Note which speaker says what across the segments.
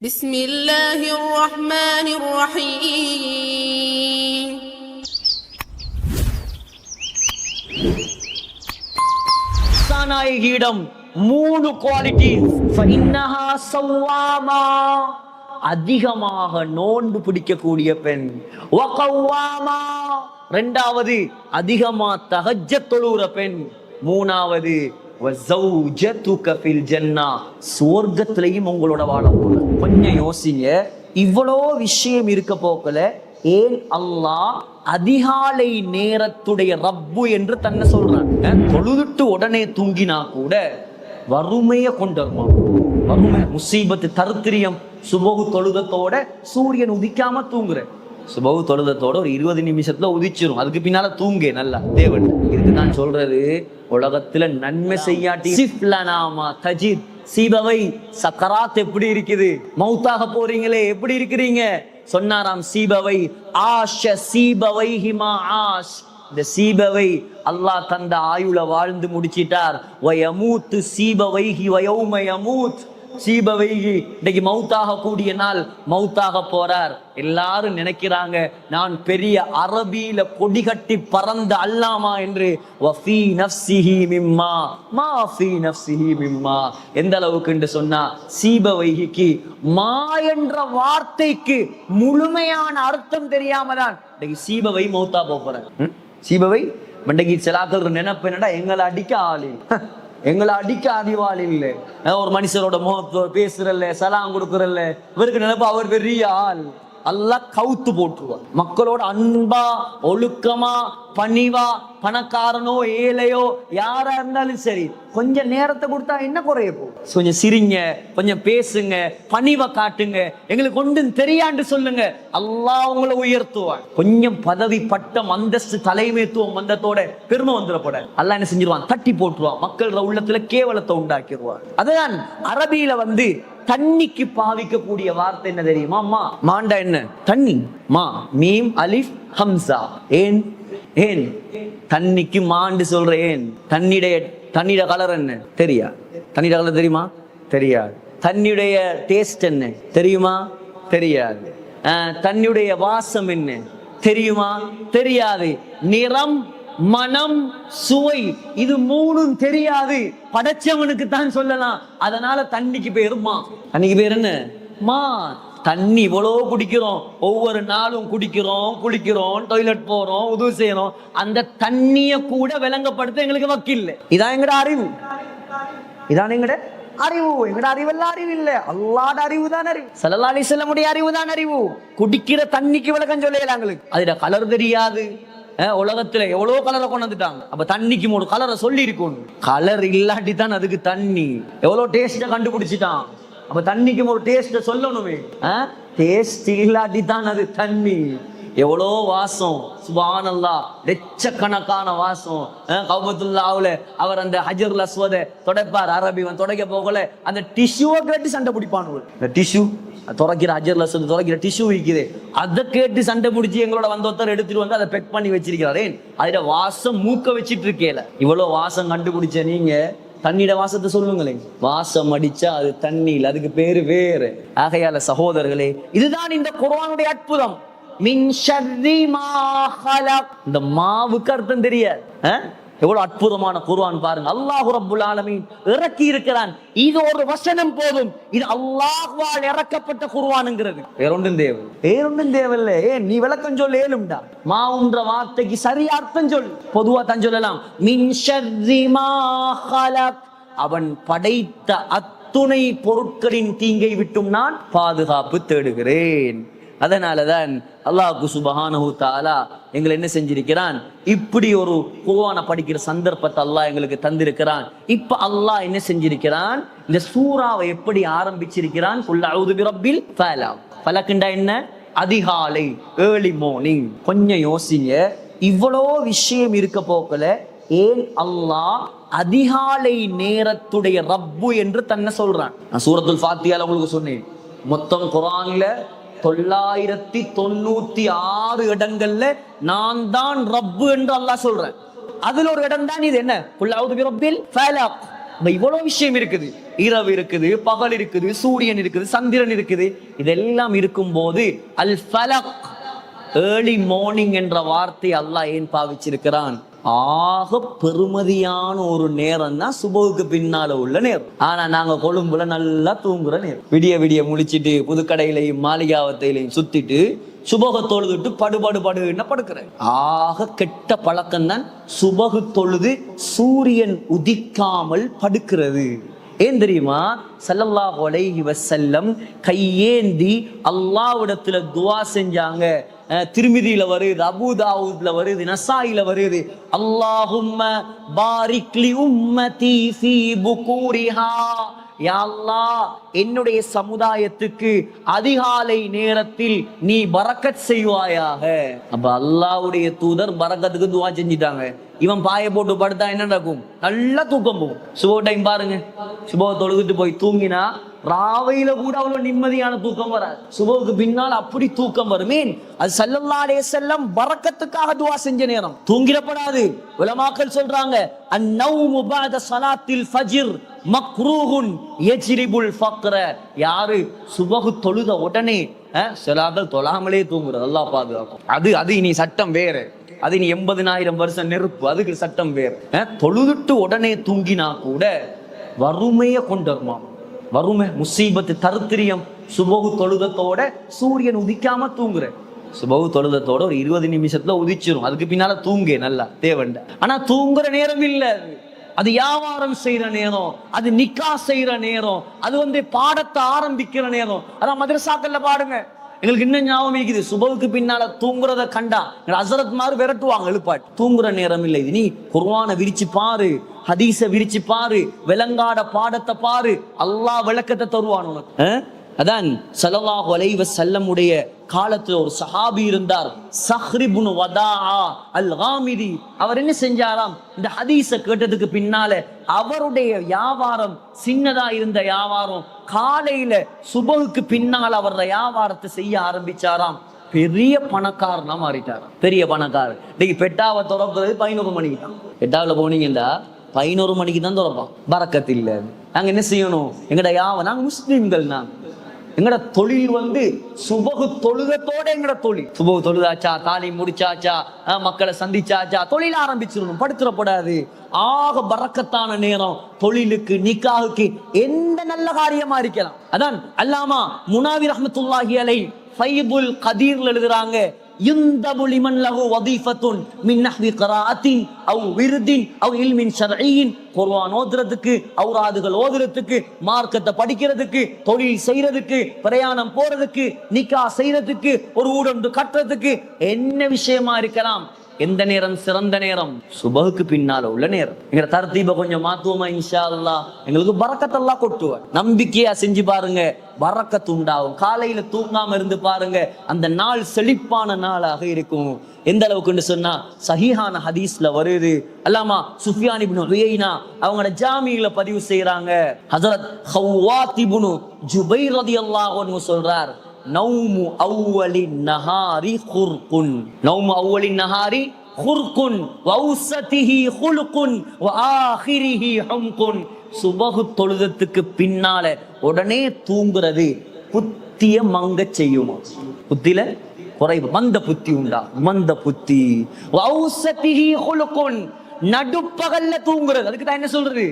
Speaker 1: بسم الله الرحمن الرحيم
Speaker 2: நாயகியிடம் 3 qualities. ஃபஇன்னஹா ஸவ்வாமா, அதிகமாக நோன்பு பிடிக்கக்கூடிய பெண். வகவ்வாமா, இரண்டாவது அதிகமா தஹஜ்ஜத் தொழுகிற பெண். மூணாவது வஸௌஜதுக ஃபில் ஜன்னah, சுவர்க்கத்திலேயும் உங்களோட வாழ போற. கொஞ்சம் யோசிங்க, இவ்வளோ விஷயம் இருக்க போக்கல ஏன் அல்லாஹ் அதிகாலை நேரத்துடைய ரப்பு என்று தன்னை சொல்றான்? தொழுதுட்டு உடனே தூங்கினா கூட வறுமையை கொண்டு வருமா? வறுமை, முசீபத்து, தருத்திரியம். சுபகு தொழுதத்தோட சூரியன் உதிக்காம தூங்குற. சுபகு தொழுதத்தோட ஒரு 20 நிமிஷத்துல உதிச்சிரும். அதுக்கு பின்னால தூங்க நல்லா தேவன். இதுக்கு நான் சொல்றது, உலகத்துல நன்மை செய்யாட்டி சிஃப்லனாமா தஜித், சீபவை சக்கராத் எப்படி இருக்குது? மௌத்தாக போறீங்களே எப்படி இருக்கிறீங்க? சொன்னாராம் சீபவை ஆஷ சீபவை ஹிமா ஆஷ். இந்த சீபவை அல்லாஹ் தந்த ஆயுள வாழ்ந்து முடிச்சிட்டார். வயமூத்து சீபவைஹி வயௌம யமூத், சீபவைஹி இன்னைக்கு மௌத்தாக கூடிய நாள் மௌத்தாக போறார். எல்லாரும் நினைக்கிறாங்க நான் பெரிய அரபியில கொடி கட்டி பறந்த அல்லாமா என்று. வஃபீ நஃப்ஸிஹி மிம்மா மா ஃபீ நஃப்ஸிஹி மிம்மா, எந்த அளவுக்கு என்று சொன்னா சீபவைஹிக்கு மா என்ற வார்த்தைக்கு முழுமையான அர்த்தம் தெரியாம தான் இன்னைக்கு சீபவை மௌத்தா போறேன். சீபவை மண்டைக்கு சிலாக்கள் நினைப்பு என்னடா, எங்களை அடிக்க ஆளு, எங்களை அடிக்க அறிவாள் இல்லை. ஒரு மனுஷரோட முகத்தோ பேசுறல்ல, சலாம் கொடுக்குறல்ல, இவருக்கு நினைப்பு அவர் பெரிய ஆள். அல்லாஹ் கவுத்து போட்டுருவார். மக்களோட அன்பா ஒழுக்கமா பணிவா, பணக்காரனோ ஏழையோ யாரா இருந்தாலும் சரி, கொஞ்சம் நேரத்தை கொடுத்தா என்ன குறைய போகும்? கொஞ்சம் சிரிங்க, கொஞ்சம் பேசுங்க, பணிவை காட்டுங்க, எங்களுக்கு ஒன்றும் தெரியாண்டு சொல்லுங்க, அல்லாஹ் உங்களை உயர்த்துவான். கொஞ்சம் பதவி பட்டம் அந்தஸ்து தலைமைத்துவம் வந்ததோட பெருமை வந்துடப்பட அல்லாஹ் என்ன செஞ்சிருவான்? தட்டி போட்டுருவான். மக்கள் உள்ளத்துல கேவலத்தை உண்டாக்கிடுவான். அதுதான் அரபியில தண்ணிக்கு பாவிக்கக்கூடிய வார்த்தை என்ன தெரியுமா? மா. மாண்டா என்ன? தண்ணி. மா மீம் அலிஃப் ஹம்சா. ஏன் ஏன் தண்ணிக்கு மாண்டு சொல்ற? ஏன் தண்ணியோட கலர் என்ன தெரியா? தண்ணியோட கலர் தெரியுமா? தெரியாது. தண்ணியுடைய டேஸ்ட் என்ன தெரியுமா? தெரியாது. தண்ணியுடைய வாசம் என்ன தெரியுமா? தெரியாது. நிறம், மனம், சுவை, இது மூணும் தெரியாது. படைச்சவனுக்கு தான் சொல்லலாம். அதனால தண்ணிக்கு பேரு மா. தண்ணிக்கு பேர் என்ன? மா. தண்ணி இவ்வளவு குடிக்கிறோம், ஒவ்வொரு நாளும் குடிக்கிறோம், குளிக்கிறோம், டாய்லெட் போறோம், உதவி செய்யறோம். அந்த தண்ணிய கூட விளங்கப்படுத்த எங்களுக்கு வக்கில்லை. இதான் எங்கட அறிவு, இதான் எங்கட அறிவு. எங்கட அறிவெல்லாம் அறிவு இல்ல, அல்லாஹ்வுடைய அறிவு தான் அறிவு. ஸல்லல்லாஹு அலைஹி வஸல்லம் அறிவு தான் அறிவு. குடிக்கிற தண்ணிக்கு விளக்கம் சொல்லல எங்களுக்கு. அதுல கலர் தெரியாது. உலகத்துல எவ்வளவு கலரை கொண்டு வந்துட்டாங்க. அப்ப தண்ணிக்கு ஒரு கலரை சொல்லி இருக்கணும். கலர் இல்லாட்டி தான் அதுக்கு தண்ணி. எவ்வளவு டேஸ்ட கண்டுபிடிச்சிட்டான். அப்ப தண்ணிக்கு ஒரு டேஸ்ட சொல்லணுமே. டேஸ்ட் இல்லாட்டி தான் அது தண்ணி. எவ்வளோ வாசம், சுப்ஹானல்லாஹ், லட்சக்கணக்கான வாசம். கௌபத்துல்லாஹ்வுல அவர் அந்த ஹஜருல் அஸ்வத தொடைப்பார். அரபிவன் தொடைக்க போகல அந்த டிஷ்யூவை கேட்டு சண்டை பிடிப்பான். இந்த டிஷ்யூ துறைக்கிற ஹஜருல் அஸ்வத் துறைக்கிற டிஷ்யூ விற்குது, அதை கேட்டு சண்டை பிடிச்சி எங்களோட ஒருத்தர் எடுத்துட்டு வந்து அதை பெக் பண்ணி வச்சிருக்கிறாரு. அதுல வாசம் மூக்க வச்சிட்டு இருக்கேல. இவ்வளவு வாசம் கண்டுபிடிச்ச நீங்க தண்ணியோட வாசத்தை சொல்லுங்களேன். வாசம் அடிச்சா அது தண்ணியில், அதுக்கு பேரு வேறு. ஆகையால சகோதரர்களே, இதுதான் இந்த குர்ஆனுடைய அற்புதம். மின் ஷர்ரி மா ஹலக், இந்த மாவுக்கு அர்த்தம் தெரியாது. எவ்வளவு அற்புதமான குர்ஆன் பாருங்க. அல்லாஹ் ரப்புல் ஆலமீன் இறக்கி இருக்கிறான். இது ஒரு வசனம் போதும். இது அல்லாஹ்வால் இறக்கப்பட்ட குர்ஆன்ங்கிறது. வேறொன்றும் தேவையில்லை. ஏன் நீ விளக்கம் சொல்ல ஏலும்டா? மாவுன்ற வார்த்தைக்கு சரியா அர்த்தம் சொல். பொதுவா தான் சொல்லலாம். மின் ஷர்ரி மா ஹலக், அவன் படைத்த அத்துணை பொருட்களின் தீங்கை விட்டும் நான் பாதுகாப்பு தேடுகிறேன். அதனாலதான் அல்லாஹ் சுப்ஹானஹு தஆலா எங்களை என்ன செஞ்சிருக்கிறான்? இப்படி ஒரு குர்ஆனை படிக்கிற சந்தர்ப்பத்தை அல்லாஹ் எங்களுக்கு தந்திருக்கிறான். இப்ப அல்லாஹ் என்ன செஞ்சிருக்கிறான்? இந்த சூறாவை எப்படி ஆரம்பிச்சிருக்கிறான்? குல் அஊது பிரப்பில் ஃபலக். ஃபலக்ண்டா என்ன? அதிகாலை, ஏர்லி மார்னிங். கொஞ்சம் யோசிங்க, இவ்வளோ விஷயம் இருக்க போக்கல ஏன் அல்லாஹ் அதிகாலை நேரத்துடைய ரப்பு என்று தன்னை சொல்றான்? நான் சூரத்துல் ஃபாத்திஹால உங்களுக்கு சொன்னேன். மொத்தம் குர்ஆன்ல 996 இடங்கள்ல நான் தான் ரப்பு என்று அல்லாஹ் சொல்றேன். அதுல ஒரு இடம் தான் இது. என்ன? குல் அஊது பிரப்பில் ஃபலக். இவ்வளவு விஷயம் இருக்குது. இரவு இருக்குது, பகல் இருக்குது, சூரியன் இருக்குது, சந்திரன் இருக்குது. இதெல்லாம் இருக்கும் போது அல் ஃபலக், ஏர்லி மார்னிங் என்ற வார்த்தை அல்லாஹ் ஏன் பாவிச்சிருக்கிறான்? ஆக பெருமதியான ஒரு நேரம் தான் சுபவுக்கு பின்னால உள்ள நேரம். ஆனா நாங்க கொழும்புல நல்லா தூங்குற நேரம். விடிய விடிய முழிச்சிட்டு புதுக்கடையிலையும் மாளிகாவத்தையிலையும் சுத்திட்டு சுபகு தொழுதுட்டு படுன்னு படுக்கிறேன். ஆக கெட்ட பழக்கம் தான் சுபகு தொழுது சூரியன் உதிக்காமல் படுக்கிறது. ஏன் தெரியுமா? ஸல்லல்லாஹு அலைஹி வஸல்லம் கையேந்தி அல்லாஹ்விடத்துல துஆ செஞ்சாங்க. திருமிதியில வருது, அபூ தாவூத்ல வருது, நசாயில வருது. அல்லாஹும்ம பாரிக் லி உம்மதி ஃபீ புகூரிஹா, யா அல்லாஹ் என்னுடைய சமுதாயத்துக்கு அதிகாலை நேரத்தில் நீ பரக்கத் செய்வாயாக. அப்ப அல்லாஹ்வுடைய தூதர் பரக்கத்துக்கு துஆ செஞ்சிட்டாங்க. இவன் பாய போட்டு படுத்தா என்ன நடக்கும்? நல்லா தூக்கம் போகும். சுபோ டைம் பாருங்க, சுபோ தொழுதுட்டு போய் தூங்கினா ராவையில கூட அவ்வளவு நிம்மதியான தூக்கம் வராது. சுபோவுக்கு பின்னால் அப்படி தூக்கம் வருமே. அது ஸல்லல்லாஹு அலைஹி வஸல்லம் பரக்கத்துக்காக துஆ செஞ்ச நேரம். தூங்கிடப்படாது. உலமாக்கள் சொல்றாங்க, அன்-நௌமு பஅத ஸலாத்தில் ஃபஜ்ர் மக்ரூஹுன் யஜ்ரிபுல் ஃபக்ர. யாரு சுபஹு தொழுத உடனே சிலாக்கள் தொழாமலே தூங்குறது, அல்லாஹ் பாதுகாக்கும். அது இனி சட்டம் வேற. அது இனி 80,000 வருஷம் நெருப்பு, அதுக்கு சட்டம் வேற. தொழுதுட்டு உடனே தூங்கினா கூட வறுமையை கொண்டு வருமா? வறுமை, முசீபத்து, தருத்திரியம். சுபகு தொழுதத்தோட சூரியன் உதிக்காம தூங்குற. சுபகு தொழுதத்தோட ஒரு 20 நிமிஷத்துல உதிச்சிரும். அதுக்கு பின்னால தூங்க நல்லா தேவண்ட. ஆனா தூங்குற நேரம் இல்ல. அது வியாபாரம் செய்யற நேரம், அது நிக்கா செய்யற நேரம், அது பாடத்தை ஆரம்பிக்கிற நேரம். அதான் மதரசாக்கள்ல பாடுங்க. எங்களுக்கு இன்னும் ஞாபகம் இருக்குது, சுபவுக்கு பின்னால தூங்குறத கண்டா ஹஸரத் மாரு விரட்டுவாங்க எழுப்பாட்டு. தூங்குற நேரம் இல்லை. இது நீ குர்ஆனை விரிச்சு பாரு, ஹதீஸ விரிச்சு பாரு, விளங்காட பாடத்தை பாரு, அல்லாஹ் விளக்கத்தை தருவான் உனக்கு. அதான் ஸல்லல்லாஹு அலைஹி வஸல்லம் உடைய காலத்துல ஒரு சஹாபி இருந்தார், ஸஹ்ர் இப்னு வதாஆ அல்-காமிதி. அவர் என்ன செஞ்சாராம்? இந்த ஹதீஸ கேட்டதுக்கு பின்னால அவருடைய வியாபாரம் சின்னதா இருந்த வியாபாரம் காலையில சுபஹுக்கு பின்னால் அவர் வியாபாரத்தை செய்ய ஆரம்பிச்சாராம். பெரிய பணக்காரனா மாறிட்டாராம். பெரிய பணக்காரர். இன்னைக்கு பெட்டாவை திறக்கிறது 11 மணிக்கு தான். பெட்டாவில போனீங்கன்னா 11 மணிக்கு தான் திறப்பான். பரக்கத்து இல்ல. நாங்க என்ன செய்யணும்? எங்கட நாங்க முஸ்லிம்கள், எங்கட தொழில் சுபகு தொழுகத்தோட எங்கட தொழில். சுபகு தொழுதாச்சா, தாலி முடிச்சாச்சா, மக்களை சந்திச்சாச்சா, தொழில் ஆரம்பிச்சிடணும். படுத்துறப்படாது. ஆக பரக்கத்தான நேரம் தொழிலுக்கு, நிக்காஹுக்கு, எந்த நல்ல காரியமா இருக்கலாம். அதான் அல்லாமா முனாவி ரஹ்மத்துல்லாஹி அலைஹி ஃபைதுல் கதீர்ல எழுதுறாங்க, யுந்தபு லிமன் லஹு வதீஃபத்துன் மின் நஹ்வி க்ராஅத்தின் அவ் விர்தின் அவ் இல்மின் ஷர்ஈன். குர்ஆன் ஓதுறதுக்கு, ஔராதுகள் ஓதுறதுக்கு, மார்க்கத்தை படிக்கிறதுக்கு, தொழில் செய்யறதுக்கு, பிரயாணம் போறதுக்கு, நிக்கா செய்யறதுக்கு, ஒரு ஊடொன்று கட்டுறதுக்கு, என்ன விஷயமா இருக்கலாம். எந்த நேரம் சிறந்த நேரம்? சுபஹுக்கு பின்னால உள்ள நேரம். எங்க தர்தீப கொஞ்சம் மாத்துவோமா? இன்ஷா அல்லாஹ் எங்களுக்கு பரக்கத்தெல்லாம் கொட்டுவார். நம்பிக்கையா செஞ்சு பாருங்க, பரக்கத்து உண்டாகும். காலையில தூங்காம இருந்து பாருங்க, அந்த நாள் செழிப்பான நாளாக இருக்கும். எந்த அளவுக்குன்னு சொன்னா சஹீஹான ஹதீஸ்ல வருது. அல்லாமா சுஃபியான் இப்னு உயைனா அவங்களோட ஜாமியில பதிவு செய்யறாங்க. ஹஸரத் ஹவ்வாத் இப்னு ஜுபைர் ரலியல்லாஹு அன்ஹு சொல்றார், நௌமு அவ்வலி நஹாரி குர்குன். நௌமு அவ்வலி நஹாரி குர்குன் வௌசதிஹி குல்குன் வஆகிரிஹி ஹம்குன். சுபஹு தொழுதத்துக்கு பின்னால உடனே தூங்குறது புத்திய மங்க செய்யுமா? புத்தில குறைவு, மந்த புத்தி உண்டா? மந்த புத்தி. வௌசதிஹி குல்குன், நடுப்பகல்ல தூங்குறது. அதுக்கு தான் என்ன சொல்றது?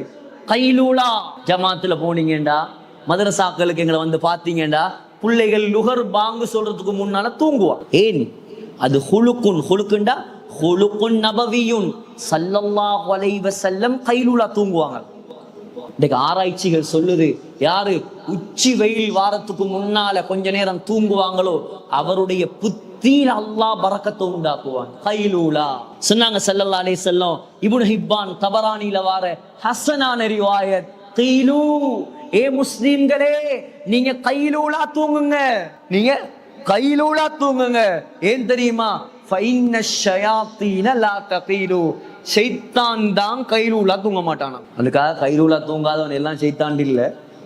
Speaker 2: கைலூலா. ஜமாத்துல போனீங்கடா, மதரசாக்களுக்கு எங்களை பாத்தீங்கடா, பிள்ளைகள் லுகர் பாங்கு சொல்றதுக்கு முன்னால தூங்குவா. ஏன்? அது ஹுலுக்குன். ஹுலுக்குண்டா ஹுலுக்குன் நபவியுன். ஸல்லல்லாஹு அலைஹி வஸல்லம் கைலூலா தூங்குவாங்க. இன்னைக்கு ஆராய்ச்சிகள் சொல்லுது, யாரு உச்சி வெயில் வாரத்துக்கு முன்னால கொஞ்ச நேரம் தூங்குவாங்களோ அவருடைய புத்தியில அல்லாஹ் பரக்கத்தை உண்டாக்குவான். கைலூலா சொன்னாங்க ஸல்லல்லாஹு அலைஹி வஸல்லம். இப்னு ஹிப்பான் தபரானில வார ஹஸனான ரிவாயத், கைலூ, ஏ முஸ்லிம்களே நீங்க கைலூலா தூங்குங்க. நீங்க கைலூலா தூங்குங்க. ஏன் தெரியுமா? ஃபைன்ன ஷயாத்தீன லா தகீலு. ஷைத்தான் தான் கைலூலா தூங்க மாட்டானா. அதுக்காக கைலூலா தூங்காதவன் எல்லாம் ஷைத்தான் இல்ல.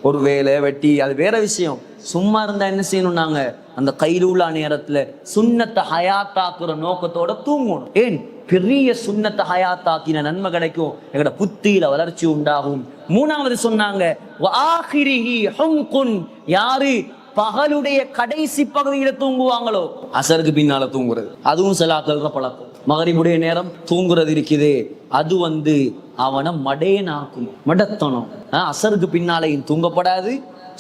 Speaker 2: ஒரு வேலை வெட்டி அது வேற விஷயம். சும்மா இருந்தா என்ன செய்யணும்? நாங்க அந்த கைலூலா நேரத்துல சுன்னத்தை ஹயாத்தாக்குற நோக்கத்தோட தூங்கணும். ஏன்? பெரிய சுன்னத்தை ஹயாத்தாக்கின நன்மை கிடைக்கும், எங்களோட புத்தியில வளர்ச்சி உண்டாகும். மூணாவது சொன்னாங்க, யாரு பகலுடைய கடைசி பகுதியில தூங்குவாங்களோ, அசருக்கு பின்னால தூங்குறது, அதுவும் சிலாக்கள் பழக்கம். மகரிபுடைய நேரம் தூங்குறது இருக்குது, அது அவனை மடேனாக்கும், மடத்தனம். அசருக்கு பின்னாலையும் தூங்கப்படாது,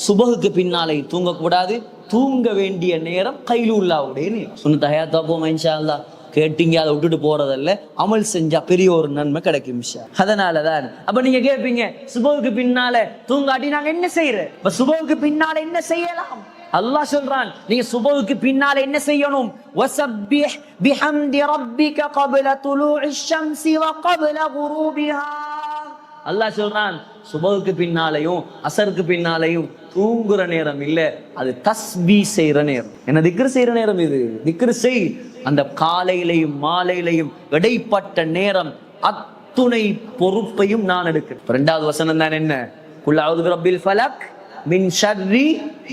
Speaker 2: சுபகுக்கு பின்னாலையும் தூங்கக்கூடாது. தூங்க வேண்டிய நேரம் கைலூல்லாவுடைய நேரம். சுன்னத் ஹயாத்தா போமா இன்ஷா அல்லாஹ். கேட்டீங்க, அதை விட்டுட்டு போறதல்ல, அமல் செஞ்சா பெரிய ஒரு நன்மை கிடைக்கும். அதனாலதான் அப்ப நீங்க கேட்பீங்க, சுபவுக்கு பின்னால தூங்காட்டி நாங்க என்ன செய்யறோம்? இப்ப சுபவுக்கு பின்னால என்ன செய்யலாம்? அல்லாஹ் சொல்றான், நீங்க சுபவுக்கு பின்னால என்ன செய்யணும்? வஸப்பிஹ் பிஹம்தி ரப்பிக قبل طلوع الشمس وقبل غروبها. அல்லாஹ் சொல்றான், சுபவுக்கு பின்னாலையும் அசருக்கு பின்னாலையும் தூங்குற நேரம் இல்ல, அது தஸ்பீஹ் செய்யற நேரம். என்ன திக்ர் செய்யற நேரம் இது. திக்ர் செய். அந்த காலையிலையும் மாலையிலையும் இடைப்பட்ட நேரம் அத்துணை பொறுப்பையும் நான் எடுக்கிறேன். இரண்டாவது வசனம் தான் என்ன? குல் அஊது பிரப்பில் ஃபலக் மின் ஷர்ரி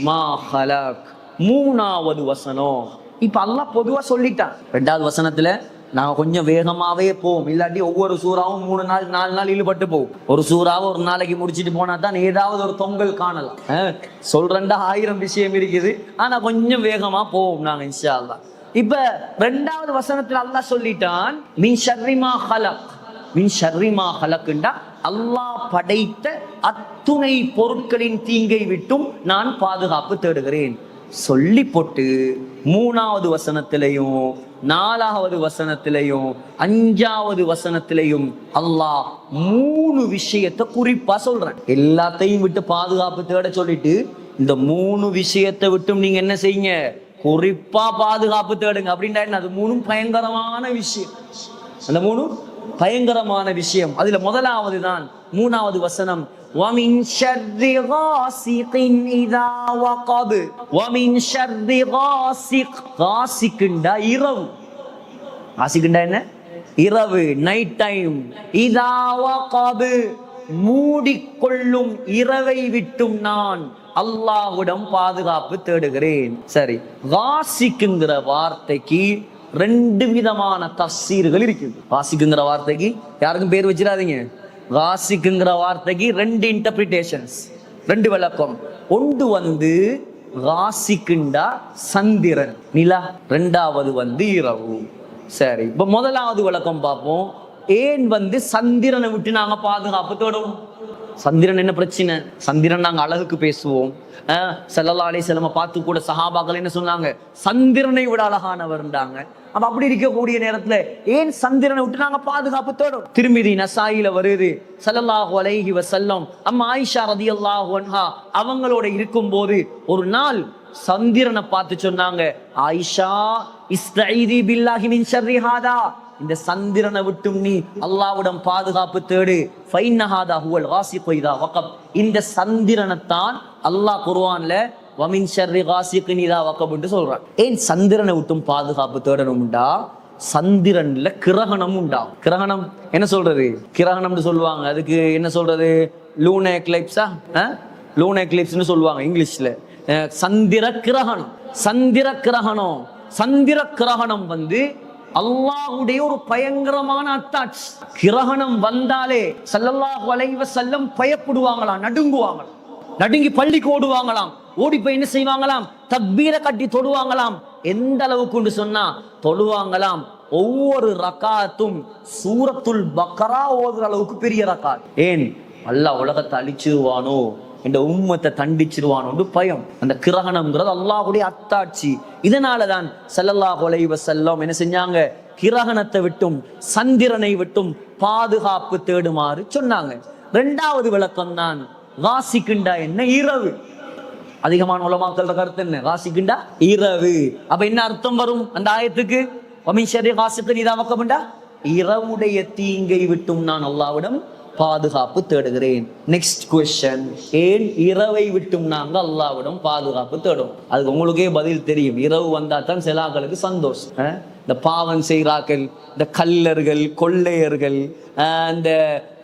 Speaker 2: மா ஹலக். மூணாவது வசனம். இப்ப அல்லாஹ் பொதுவா சொல்லிட்டான். இரண்டாவது வசனத்துல நாங்க கொஞ்சம் வேகமாவே போவோம், இல்லாட்டி ஒவ்வொரு சூறாவும் 3 நாள் 4 நாள் ஈடுபட்டு போவோம். ஒரு சூறாவை ஒரு நாளைக்கு முடிச்சுட்டு போனா தான் ஏதாவது ஒரு தொங்கல் காணலாம். சொல்றேன்டா 1000 விஷயம் இருக்குது, ஆனா கொஞ்சம் வேகமா போவோம் நாங்க இன்ஷா அல்லாஹ். இப்ப இரண்டாவது வசனத்துல அல்லாஹ் சொல்லிட்டான், மின் ஷர்ரி மா ஹலக். மின் ஷர்ரி மா ஹலக்ண்டா அல்லாஹ் படைத்த அத்துணை பொருட்களின் தீங்கை விட்டும் நான் பாதுகாப்பு தேடுகிறேன் சொல்லி போட்டு, மூணாவது வசனத்திலையும் 4வது வசனத்திலையும் 5வது வசனத்திலையும் அல்லாஹ் 3 விஷயத்தை குறிப்பா சொல்றேன். எல்லாத்தையும் விட்டு பாதுகாப்பு தேட சொல்லிட்டு, இந்த 3 விஷயத்தை விட்டும் நீங்க என்ன செய்யுங்க? குறிப்பா பாதுகாப்பு தேடுங்க. அப்படின்னா என்ன? அது 3 பயங்கரமான விஷயம். அந்த 3 பயங்கரமான விஷயம். அதுல முதலாவது தான் 3வது வசனம், وَمِنْ شَرِّ غَاسِقٍ إِذَا وَقَبَ. وَمِنْ شَرِّ غَاسِقٍ. غاسقண்டா இரவு. غاسقண்டா என்ன? இரவு, நைட் டைம். إِذَا وَقَبَ, மூடிக்கொள்ளும் இரவை விட்டும் நான் அல்லாஹ்விடம் பாதுகாப்பு தேடுகிறேன். சரி, காசிக்குங்கிற வார்த்தைக்கு 2 விதமான தஃசீர்கள் இருக்குது. காசிக்குங்கிற வார்த்தைக்கு யாருக்கும் பேர் வச்சிடாதீங்க. காசிக்குங்கிற வார்த்தைக்கு 2 இன்டர்பிரிட்டேஷன்ஸ், 2 விளக்கம். ஒன்று காசிக்குண்டா சந்திரன், நிலா. 2வது இரவு. சரி, இப்ப முதலாவது விளக்கம் பார்ப்போம். ஏன் சந்திரனை விட்டு நாங்க பாதுகாப்பு தேடுவோம்? சந்திரன் என்ன பிரச்சனை? சந்திரன் நாங்க அழகுக்கு பேசுவோம். ஸல்லல்லாஹு அலைஹி வஸல்லம் பார்த்து கூட சஹாபாக்கள் என்ன சொன்னாங்க? சந்திரனை விட அழகானவர்ன்றாங்க. அப்ப அப்படி இருக்கக்கூடிய நேரத்துல ஏன் சந்திரனை விட்டு நாங்க பாதுகாப்பு தேடும்? திருமிதி நசாயில வருது, ஸல்லல்லாஹு அலைஹி வஸல்லம் அம்மா ஆயிஷா ரலியல்லாஹு அன்ஹா அவங்களோட இருக்கும்போது ஒரு நாள் சந்திரனை பார்த்து சொன்னாங்க, ஆயிஷா இஸ்தஈதி பில்லாஹி மின் ஷர்ரி ஹாதா, இந்த சந்திரனை விட்டும் நீ அல்லாஹ்விடம் பாதுகாப்பு தேடு. ஃபைன்னஹாதா ஹுவல் காசிகு இதா வகப். இந்த சந்திரனைத்தான் அல்லாஹ் குர்ஆன்ல வமின் ஷர்ரி காசிகின் இதா வகப்னு சொல்றான். ஏன் சந்திரனை விட்டும் பாதுகாப்பு தேடணும்டா? சந்திரன்ல கிரகணம் உண்டாகும். கிரகணம் என்ன சொல்றது? கிரகணம்னு சொல்லுவாங்க. அதுக்கு என்ன சொல்றது? லூனா எக்லிப்ஸா? லூனா எக்லிப்ஸ்னு சொல்லுவாங்க இங்கிலீஷ்ல. சந்திர கிரகணம். சந்திர கிரகணம். சந்திர கிரகணம் அல்லாஹ்வுடைய ஒரு பயங்கரமான அத்தாட்சி. கிரகணம் வந்தாலே ஸல்லல்லாஹு அலைஹி வஸல்லம் பயப்படுவாங்களாம், நடுங்குவாங்களாம், நடுங்கி பள்ளிக்கு ஓடுவாங்களாம். ஓடி போய் என்ன செய்வாங்களாம்? தக்பீரை கட்டி தொடுவாங்களாம். எந்த அளவுக்கு சொன்னா தொடுவாங்களாம், ஒவ்வொரு ரக்காத்தும் சூரத்துல் பக்ரா ஓதுற அளவுக்கு பெரிய ரக்காத். ஏன்? அல்லாஹ் உலகத்தை அழிச்சிருவானோ, இந்த உம்மத்தை தண்டிச்சிருவானோன்னு பயம். அந்த கிரகணம்ங்கிறது அல்லாஹ்வுடைய அத்தாட்சி. இதனாலதான் ஸல்லல்லாஹு அலைஹி வஸல்லம் என்ன செஞ்சாங்க? கிரகணத்தை விட்டும் சந்திரனை விட்டும் பாதுகாப்பு தேடுமாறு சொன்னாங்க. 2வது விளக்கம் தான் காசிக்குண்டா என்ன? இரவு. அதிகமான உலமாக்களோட கருத்து என்ன? காசிக்குண்டா இரவு. அப்ப என்ன அர்த்தம் வரும் அந்த ஆயத்துக்கு? வமின் ஷர்ரி காசிகின் இதா வகப்ண்டா இரவுடைய தீங்கை விட்டும் நான் அல்லாஹ்விடம் பாதுகாப்பு தேடுகிறேன். நெக்ஸ்ட் क्वेश्चन, ஏன் இரவை விட்டும் நாங்க அல்லாஹ்விடம் பாதுகாப்பு தேடும்? அதுக்கு உங்களுக்கே பதில் தெரியும். இரவு வந்தா தான் சிலாக்களுக்கு சந்தோஷம். இந்த பாவம் செய்கிறார்கள், இந்த கல்லர்கள், கொள்ளையர்கள், அந்த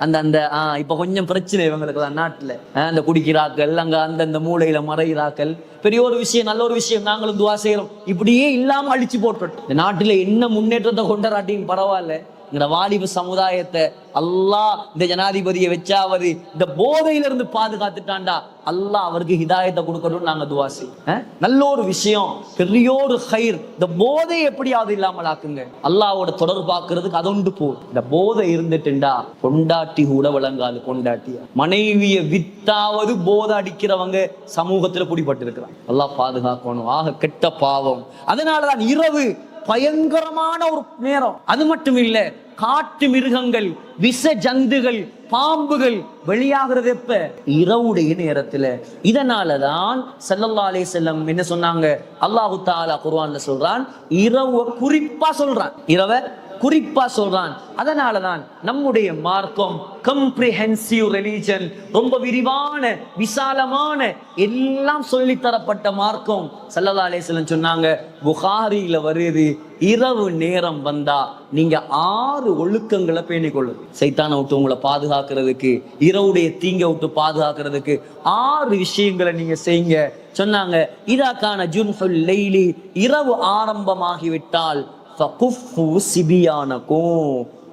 Speaker 2: அந்த அந்த இப்ப கொஞ்சம் பிரச்சனை இவங்களுக்கு தான் நாட்டுல. அந்த குடிக்கிறார்கள், அங்க அந்தந்த மூளையில மறைகிறார்கள். பெரிய ஒரு விஷயம், நல்ல ஒரு விஷயம், நாங்களும் துவா செய்யறோம். இப்படியே இல்லாம அழிச்சு போட்டுட்டோம். இந்த நாட்டுல என்ன முன்னேற்றத்தை கொண்டாட்டியும் பரவாயில்ல, எங்கட வாலிப சமுதாயத்தை அல்லாஹ் இந்த ஜனாதிபதியை வச்சாவது இந்த போதையில இருந்து பாதுகாத்துட்டான்டா, அல்லாஹ் அவருக்கு ஹிதாயத்தை கொடுக்கணும்னு நாங்க துவா செய்வோம். நல்ல ஒரு விஷயம், பெரிய ஒரு ஹைர். இந்த போதை எப்படியாவது இல்லாமல் ஆக்குங்க. அல்லாஹ்வோட தொடர்பாக்குறதுக்கு அதொண்டு போ. இந்த போதை இருந்துட்டுண்டா கொண்டாட்டி கூட விளங்காது. கொண்டாட்டிய மனைவிய வித்தாவது போதை அடிக்கிறவங்க சமூகத்துல பிடிபட்டு இருக்கிறாங்க. அல்லாஹ் பாதுகாக்கணும். ஆக கெட்ட பாவம். அதனாலதான் இரவு பயங்கரமான ஒரு நேரம். அது மட்டும் இல்ல, காட்டு மிருகங்கள், விஷ ஜந்துகள், பாம்புகள் வெளியாகிறது எப்ப? இரவுடைய நேரத்துல. இதனாலதான் ஸல்லல்லாஹு அலைஹி வஸல்லம் என்ன சொன்னாங்க? அல்லாஹ் தஆலா குர்ஆன்ல சொல்றான், இரவு குறிப்பா சொல்றான், இரவை குறிப்பா சொல்றான். அதனாலதான் நம்முடைய மார்க்கம் கம்ப்ரிஹென்சிவ் ரிலிஜன், ரொம்ப விரிவான விசாலமான எல்லாம் சொல்லித்தரப்பட்ட மார்க்கம். ஸல்லல்லாஹு அலைஹி வஸல்லம் சொன்னாங்க, புகாரியில வருது, இரவு நேரம் வந்தா நீங்க 6 ஒழுக்கங்களை பேணிக்கொள்ளும். சைத்தானை விட்டு உங்களை பாதுகாக்கிறதுக்கு, இரவுடைய தீங்க விட்டு பாதுகாக்கிறதுக்கு 6 விஷயங்களை நீங்க செய்யுங்க சொன்னாங்க. இதாக்கான ஜுன்ஹுல் லைலி, இரவு ஆரம்பமாகிவிட்டால் ஃபகுஃபு சிபியானகும்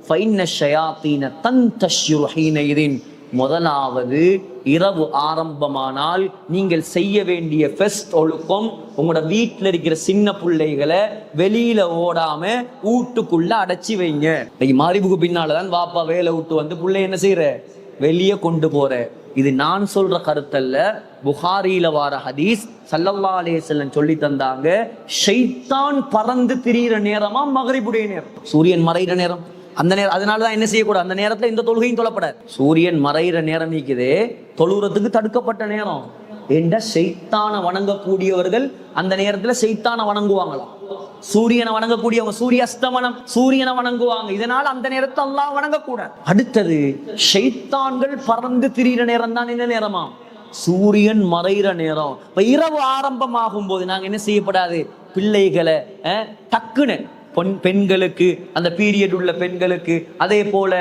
Speaker 2: ஃபைன்ன ஷயாத்தீன தன்தஷ்ரு ஹீனைதின். முதலாவது, இரவு ஆரம்பமானால் நீங்கள் செய்ய வேண்டிய ஃபர்ஸ்ட் ஒழுக்கம், உங்களோட வீட்டில் இருக்கிற சின்ன பிள்ளைகளை வெளியில ஓடாம வீட்டுக்குள்ள அடைச்சி வைங்க. இன்னைக்கு மாரிபுக்கு பின்னாலதான் வாப்பா வேலை விட்டு வந்து பிள்ளை என்ன செய்யற, வெளியே கொண்டு போற. இது நான் சொல்ற கருத்தல்ல, புகாரியில வார ஹதீஸ். ஸல்லல்லாஹு அலைஹி வஸல்லம் சொல்லி தந்தாங்க, ஷைத்தான் பறந்து திரியிற நேரமா மக்ரிபுடைய நேரம், சூரியன் மறைகிற நேரம். அந்த நேரம், அதனாலதான் என்ன செய்யக்கூடாது, அந்த நேரத்துல இந்த தொழுகையும் தொழப்படாது. சூரியன் மறைகிற நேரம் நீக்குதே தொழுறதுக்கு தடுக்கப்பட்ட நேரம். என்ற ஷைத்தானை வணங்கக்கூடியவர்கள் அந்த நேரத்துல ஷைத்தானை வணங்குவாங்களாம். சூரியனை வணங்கக்கூடியவங்க சூரிய அஸ்தமனம் சூரியனை வணங்குவாங்க. இதனால அந்த நேரத்தை அல்லாஹ் வணங்கக்கூடாது. அடுத்தது, ஷைத்தான்கள் பறந்து திரியிற நேரம் தான் என்ன நேரமா? சூரியன் மறைகிற நேரம். இப்ப இரவு ஆரம்பமாகும் போது நாங்க என்ன செய்யப்படாது, பிள்ளைகளை டக்குன்னு பெண்களுக்கு, அந்த பீரியட் உள்ள பெண்களுக்கு, அதே போல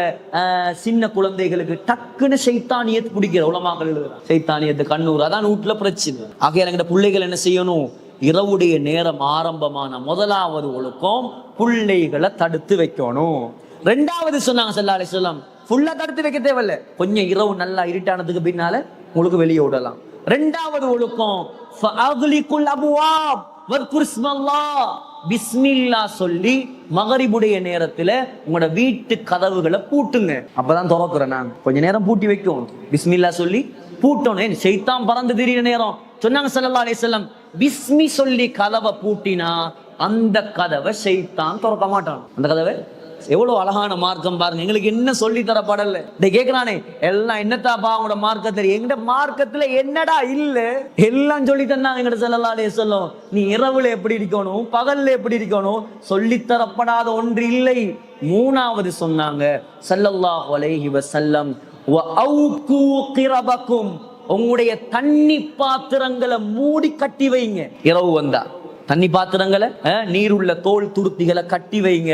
Speaker 2: சின்ன குழந்தைகளுக்கு டக்குன்னு ஷைத்தானியத்து பிடிக்கிற உலமாக்கள் எழுதுறாங்க. ஷைத்தானியத்து கண்ணூர், அதான் வீட்டுல பிரச்சனை. ஆகையால எங்க பிள்ளைகள் என்ன செய்யணும், இரவுடைய நேரம் ஆரம்பமான முதலாவது ஒழுக்கம், பிள்ளைகளை தடுத்து வைக்கணும். 2வது சொன்னாங்க ஸல்லல்லாஹு அலைஹி வஸல்லம், ஃபுல்லா தடுத்து வைக்க தேவையில்ல, கொஞ்சம் இரவு நல்லா இருட்டானதுக்கு பின்னால உங்களுக்கு வெளியே விடலாம். 2வது ஒழுக்கம், ஃபஅக்லிகுல் அப்வாப் வத்குர் இஸ்மல்லாஹ், பிஸ்மில்லா சொல்லி மகரிபுடைய நேரத்துல உங்களோட வீட்டு கதவுகளை பூட்டுங்க. அப்பதான் திறக்கிறேன். நான் கொஞ்ச நேரம் பூட்டி வைக்கும், பிஸ்மில்லா சொல்லி பூட்டணும். ஷைத்தான் பறந்து திரியிற நேரம் சொன்னாங்க ஸல்லல்லாஹு அலைஹி வஸல்லம், பிஸ்மி சொல்லி கதவை பூட்டினா அந்த கதவை ஷைத்தான் திறக்க மாட்டான். அந்த கதவை எவ்வளவு அழகான மார்க்கம் பாருங்க. எங்களுக்கு என்ன சொல்லி தரப்படல. இதை கேட்கிறானே, எல்லாம் என்னத்தாப்பா உங்களோட மார்க்கத்துல? எங்கட மார்க்கத்துல என்னடா இல்ல, எல்லாம் சொல்லி தந்தாங்க எங்கட ஸல்லல்லாஹு அலைஹி வஸல்லம். நீ இரவுல எப்படி இருக்கணும், பகல்ல எப்படி இருக்கணும், சொல்லித்தரப்படாத ஒன்று இல்லை. 3வது சொன்னாங்க ஸல்லல்லாஹு அலைஹி வஸல்லம், வஅவ்கு கிரபக்கும், உங்களுடைய தண்ணி பாத்திரங்களை மூடி கட்டி வைங்க. இரவு வந்தா தண்ணி பாத்திரங்களை, நீருள்ள தோல் துருத்திகளை கட்டி வைங்க.